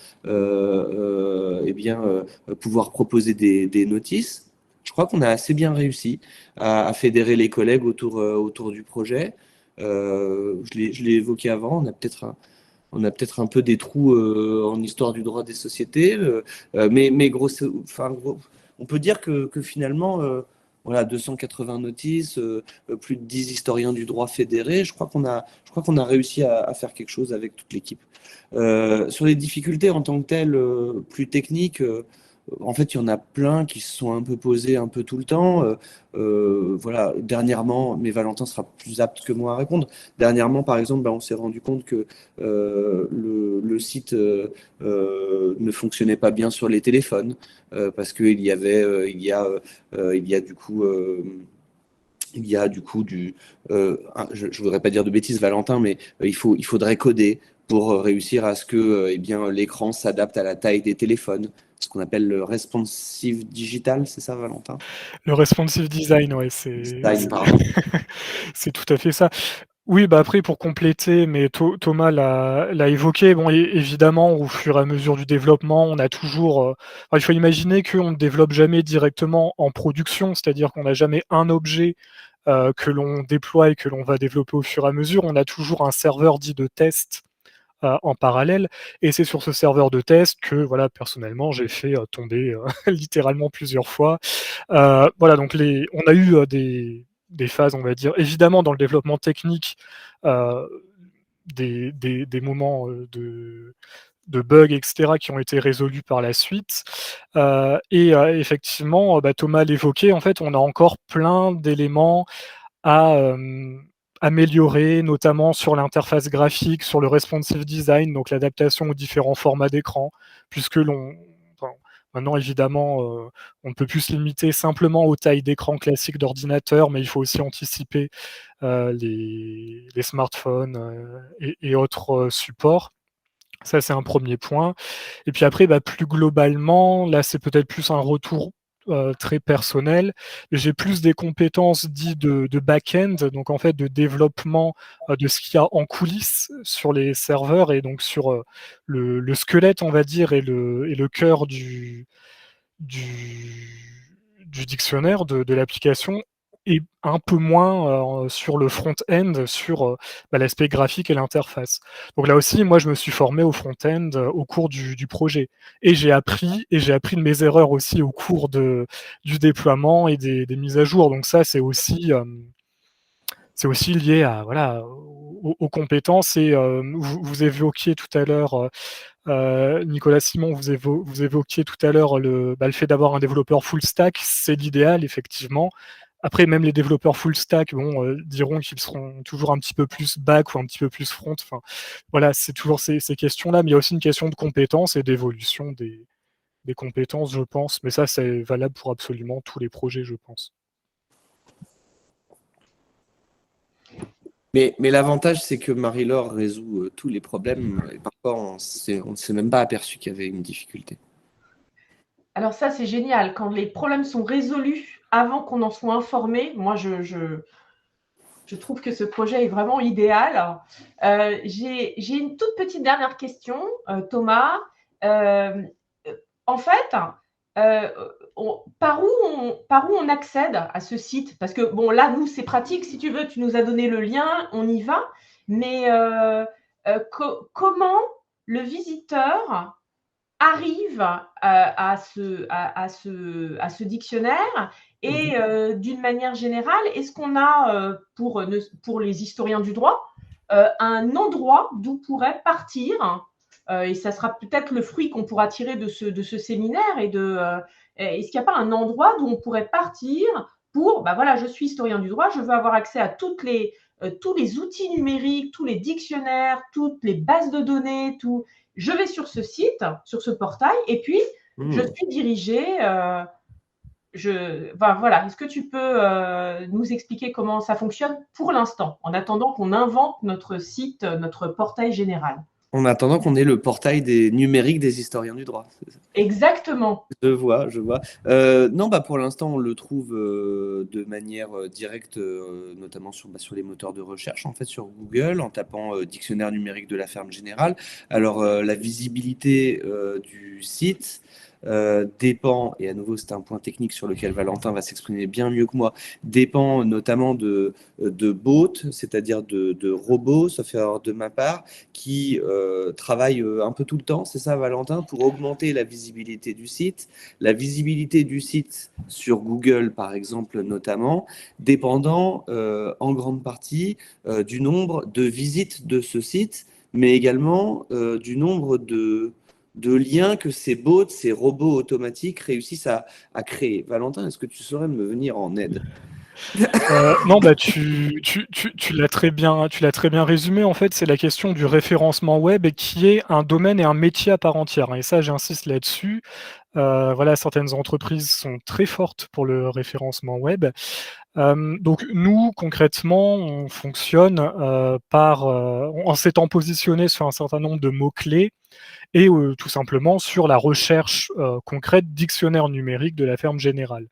pouvoir proposer des notices. Je crois qu'on a assez bien réussi à fédérer les collègues autour du projet. Je l'ai évoqué avant, on a peut-être un peu des trous en histoire du droit des sociétés, mais on peut dire que finalement, voilà, 280 notices, plus de 10 historiens du droit fédérés, je crois qu'on a réussi à faire quelque chose avec toute l'équipe. Sur les difficultés en tant que telles, plus techniques, en fait, il y en a plein qui se sont un peu posés un peu tout le temps. Voilà, dernièrement, mais Valentin sera plus apte que moi à répondre. Dernièrement, par exemple, on s'est rendu compte que le site ne fonctionnait pas bien sur les téléphones parce qu'il y avait, il y a du coup. Il y a du coup je voudrais pas dire de bêtises, Valentin, mais il faudrait coder pour réussir à ce que l'écran s'adapte à la taille des téléphones, ce qu'on appelle le responsive digital, c'est ça, Valentin? Le responsive design, ouais, Design, pardon. c'est tout à fait ça. Oui, bah après pour compléter, mais Thomas l'a évoqué, bon, évidemment, au fur et à mesure du développement, on a toujours, il faut imaginer qu'on ne développe jamais directement en production, c'est-à-dire qu'on n'a jamais un objet que l'on déploie et que l'on va développer au fur et à mesure. On a toujours un serveur dit de test en parallèle, et c'est sur ce serveur de test que, voilà, personnellement, j'ai fait tomber littéralement plusieurs fois. Voilà, donc on a eu des phases, on va dire, évidemment dans le développement technique, des moments de bugs, etc., qui ont été résolus par la suite. Effectivement, Thomas l'évoquait, en fait, on a encore plein d'éléments à améliorer, notamment sur l'interface graphique, sur le responsive design, donc l'adaptation aux différents formats d'écran, puisque maintenant, évidemment, on ne peut plus se limiter simplement aux tailles d'écran classiques d'ordinateur, mais il faut aussi anticiper les smartphones et autres supports. Ça, c'est un premier point. Et puis après, plus globalement, là, c'est peut-être plus un retour très personnel. J'ai plus des compétences dites de back-end, donc en fait de développement de ce qu'il y a en coulisses sur les serveurs et donc sur le squelette, on va dire, et le cœur du dictionnaire, de l'application, et un peu moins sur le front-end, sur l'aspect graphique et l'interface. Donc là aussi, moi, je me suis formé au front-end au cours du projet. Et j'ai appris de mes erreurs aussi au cours du déploiement et des mises à jour. Donc ça, c'est aussi lié à, voilà, aux compétences. Et vous évoquiez tout à l'heure, Nicolas Simon, vous évoquiez tout à l'heure le fait d'avoir un développeur full stack, c'est l'idéal, effectivement. Après, même les développeurs full stack diront qu'ils seront toujours un petit peu plus back ou un petit peu plus front. Enfin, voilà, c'est toujours ces questions-là, mais il y a aussi une question de compétences et d'évolution des compétences, je pense. Mais ça, c'est valable pour absolument tous les projets, je pense. Mais l'avantage, c'est que Marie-Laure résout tous les problèmes et parfois on ne s'est même pas aperçu qu'il y avait une difficulté. Alors ça, c'est génial. Quand les problèmes sont résolus avant qu'on en soit informé, moi, je trouve que ce projet est vraiment idéal. J'ai une toute petite dernière question, Thomas. En fait, par où on accède à ce site? Parce que, bon, là, nous, c'est pratique. Si tu veux, tu nous as donné le lien, on y va. Mais comment le visiteur arrive à ce dictionnaire? Et d'une manière générale, est-ce qu'on a, pour les historiens du droit, un endroit d'où pourrait partir, et ça sera peut-être le fruit qu'on pourra tirer de ce séminaire, est-ce qu'il n'y a pas un endroit d'où on pourrait partir pour, voilà, je suis historien du droit, je veux avoir accès à tous les outils numériques, tous les dictionnaires, toutes les bases de données, tout. Je vais sur ce site, sur ce portail, et puis je suis dirigée. Voilà. Est-ce que tu peux nous expliquer comment ça fonctionne pour l'instant, en attendant qu'on invente notre site, notre portail général? En attendant qu'on ait le portail numérique des historiens du droit. Exactement. Je vois. Non, pour l'instant, on le trouve de manière directe, notamment sur les moteurs de recherche, en fait, sur Google, en tapant dictionnaire numérique de la ferme générale. Alors, la visibilité du site dépend, et à nouveau c'est un point technique sur lequel Valentin va s'exprimer bien mieux que moi, dépend notamment de bots, c'est-à-dire de robots, sauf erreur de ma part, qui travaillent un peu tout le temps, c'est ça Valentin, pour augmenter la visibilité du site. La visibilité du site sur Google par exemple notamment, dépendant en grande partie du nombre de visites de ce site, mais également du nombre de liens que ces bots, ces robots automatiques réussissent à créer. Valentin, est-ce que tu saurais me venir en aide? Non, bah tu l'as très bien résumé. En fait, c'est la question du référencement web et qui est un domaine et un métier à part entière. Et ça, j'insiste là-dessus. Voilà, certaines entreprises sont très fortes pour le référencement web. Donc nous, concrètement, on fonctionne en s'étant positionné sur un certain nombre de mots-clés et tout simplement sur la recherche concrète dictionnaire numérique de la ferme générale.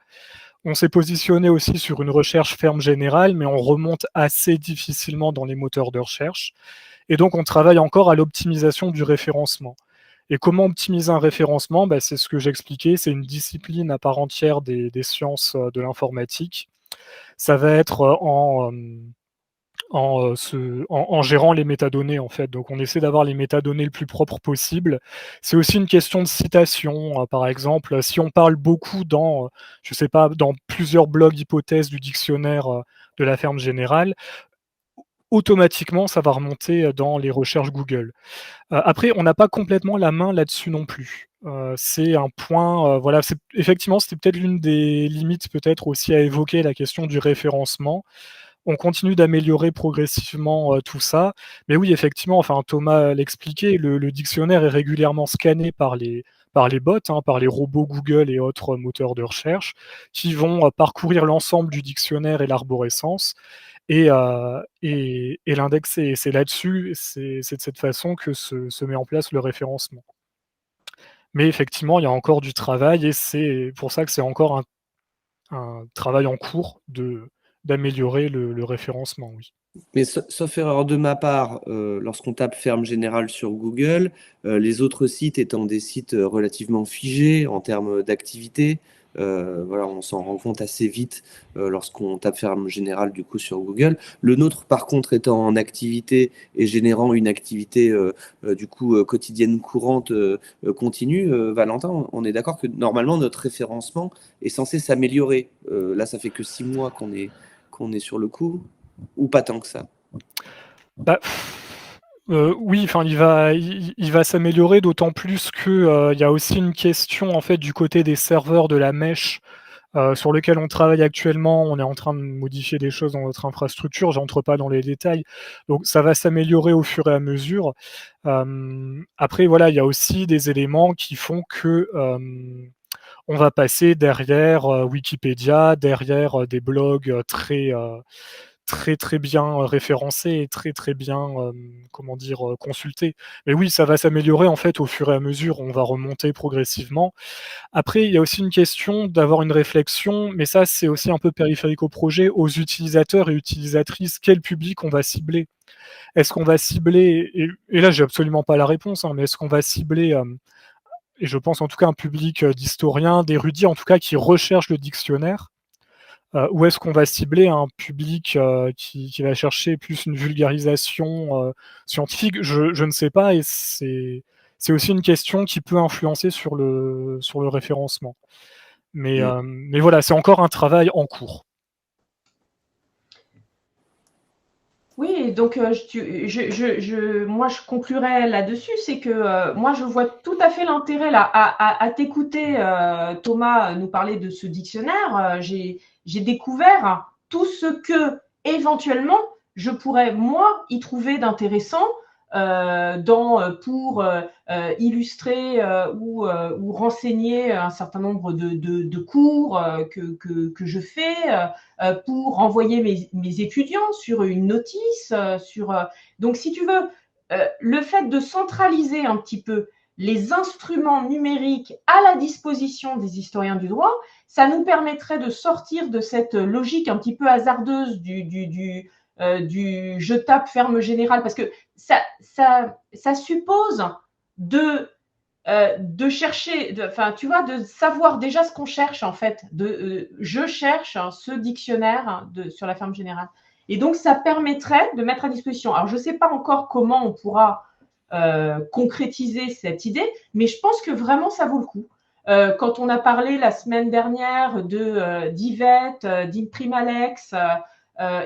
On s'est positionné aussi sur une recherche ferme générale, mais on remonte assez difficilement dans les moteurs de recherche. Et donc, on travaille encore à l'optimisation du référencement. Et comment optimiser un référencement? C'est ce que j'expliquais, c'est une discipline à part entière des sciences de l'informatique. Ça va être en gérant les métadonnées en fait. Donc on essaie d'avoir les métadonnées le plus propres possible. C'est aussi une question de citation. Par exemple, si on parle beaucoup je sais pas, dans plusieurs blogs hypothèses du dictionnaire de la ferme générale, automatiquement ça va remonter dans les recherches Google. Après, on n'a pas complètement la main là-dessus non plus. C'est un point, voilà, effectivement, c'était peut-être l'une des limites peut-être aussi à évoquer, la question du référencement. On continue d'améliorer progressivement tout ça. Mais oui, effectivement, enfin, Thomas l'expliquait, le dictionnaire est régulièrement scanné par les bots, hein, par les robots Google et autres moteurs de recherche, qui vont parcourir l'ensemble du dictionnaire et l'arborescence et l'indexer. Et c'est là-dessus, c'est de cette façon que se met en place le référencement. Mais effectivement, il y a encore du travail et c'est pour ça que c'est encore un travail en cours d'améliorer le référencement, oui. Mais sauf erreur de ma part, lorsqu'on tape ferme générale sur Google, les autres sites étant des sites relativement figés en termes d'activité, voilà, on s'en rend compte assez vite lorsqu'on tape ferme générale du coup sur Google. Le nôtre, par contre, étant en activité et générant une activité du coup quotidienne courante continue, Valentin, on est d'accord que normalement notre référencement est censé s'améliorer. Là, ça fait que 6 mois qu'on est sur le coup. Ou pas tant que ça? Oui, enfin, il va s'améliorer, d'autant plus que il y a aussi une question en fait du côté des serveurs de la mèche sur lequel on travaille actuellement. On est en train de modifier des choses dans notre infrastructure. J'entre pas dans les détails, donc ça va s'améliorer au fur et à mesure. Après, voilà, il y a aussi des éléments qui font que on va passer derrière Wikipédia, derrière des blogs très bien référencés et très bien, comment dire, consultés. Mais oui, ça va s'améliorer en fait au fur et à mesure, on va remonter progressivement. Après, il y a aussi une question d'avoir une réflexion, mais ça, c'est aussi un peu périphérique au projet, aux utilisateurs et utilisatrices, quel public on va cibler? Est-ce qu'on va cibler, et là, j'ai absolument pas la réponse, hein, mais est-ce qu'on va cibler, et je pense en tout cas un public d'historiens, d'érudits, en tout cas qui recherchent le dictionnaire, ou est-ce qu'on va cibler un public qui va chercher plus une vulgarisation scientifique? Je ne sais pas, et c'est aussi une question qui peut influencer sur le référencement. Mais voilà, c'est encore un travail en cours. Oui, donc moi je conclurai là-dessus, c'est que moi je vois tout à fait l'intérêt là à t'écouter, Thomas, nous parler de ce dictionnaire. J'ai découvert tout ce que éventuellement je pourrais moi y trouver d'intéressant pour illustrer ou renseigner un certain nombre de cours que je fais, pour envoyer mes étudiants sur une notice. Donc, si tu veux, le fait de centraliser un petit peu les instruments numériques à la disposition des historiens du droit, ça nous permettrait de sortir de cette logique un petit peu hasardeuse du je tape ferme générale, parce que ça suppose de chercher, tu vois, de savoir déjà ce qu'on cherche en fait. Je cherche ce dictionnaire sur la ferme générale. Et donc, ça permettrait de mettre à disposition. Alors, je ne sais pas encore comment on pourra concrétiser cette idée, mais je pense que vraiment, ça vaut le coup. Quand on a parlé la semaine dernière d'Yvette, d'Imprimealex,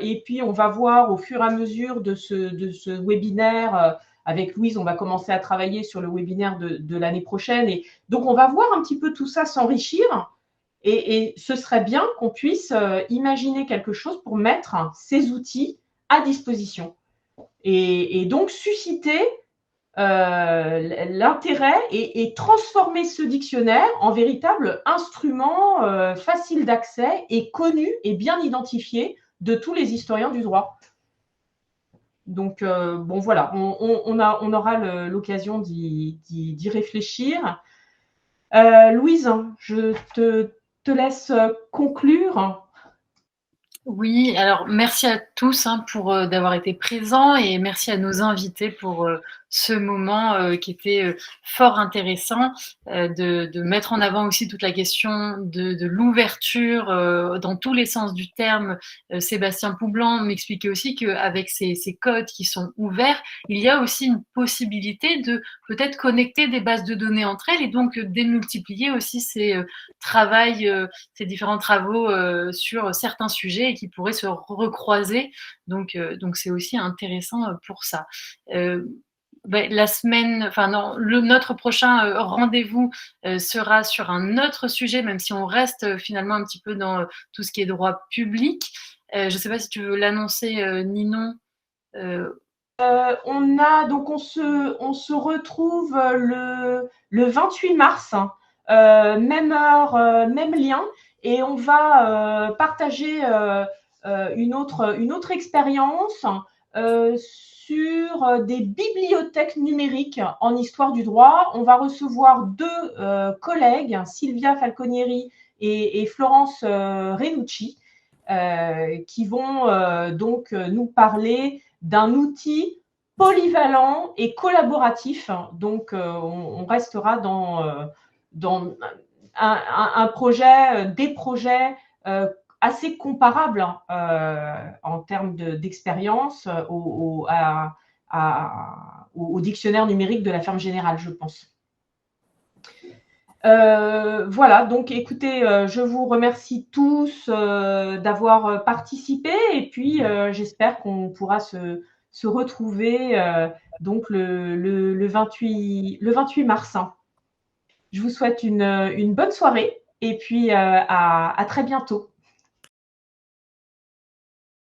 et puis on va voir au fur et à mesure de ce webinaire avec Louise, on va commencer à travailler sur le webinaire de l'année prochaine. Et donc, on va voir un petit peu tout ça s'enrichir. Et ce serait bien qu'on puisse imaginer quelque chose pour mettre ces outils à disposition. Et donc susciter l'intérêt et transformer ce dictionnaire en véritable instrument facile d'accès et connu et bien identifié de tous les historiens du droit. Donc, bon, voilà, on aura l'occasion d'y réfléchir. Louise, je te laisse conclure. Oui, alors merci à tous pour d'avoir été présents et merci à nos invités pour ce moment qui était fort intéressant, de mettre en avant aussi toute la question de l'ouverture dans tous les sens du terme. Sébastien Poublan m'expliquait aussi qu'avec ces codes qui sont ouverts, il y a aussi une possibilité de peut-être connecter des bases de données entre elles et donc démultiplier aussi ces différents travaux sur certains sujets et qui pourraient se recroiser. Donc c'est aussi intéressant pour ça. La semaine, enfin non, notre prochain rendez-vous sera sur un autre sujet, même si on reste finalement un petit peu dans tout ce qui est droit public. Je ne sais pas si tu veux l'annoncer, Ninon. On se retrouve le 28 mars, même heure, même lien, et on va partager une autre expérience sur des bibliothèques numériques en histoire du droit. On va recevoir deux collègues, Sylvia Falconieri et Florence Renucci, qui vont donc nous parler d'un outil polyvalent et collaboratif. Donc, on restera dans un projet, des projets assez comparables en termes d'expérience au dictionnaire numérique de la Ferme Générale, je pense. Voilà, donc écoutez, je vous remercie tous d'avoir participé et puis j'espère qu'on pourra se retrouver donc le 28 mars. Je vous souhaite une bonne soirée et puis à très bientôt.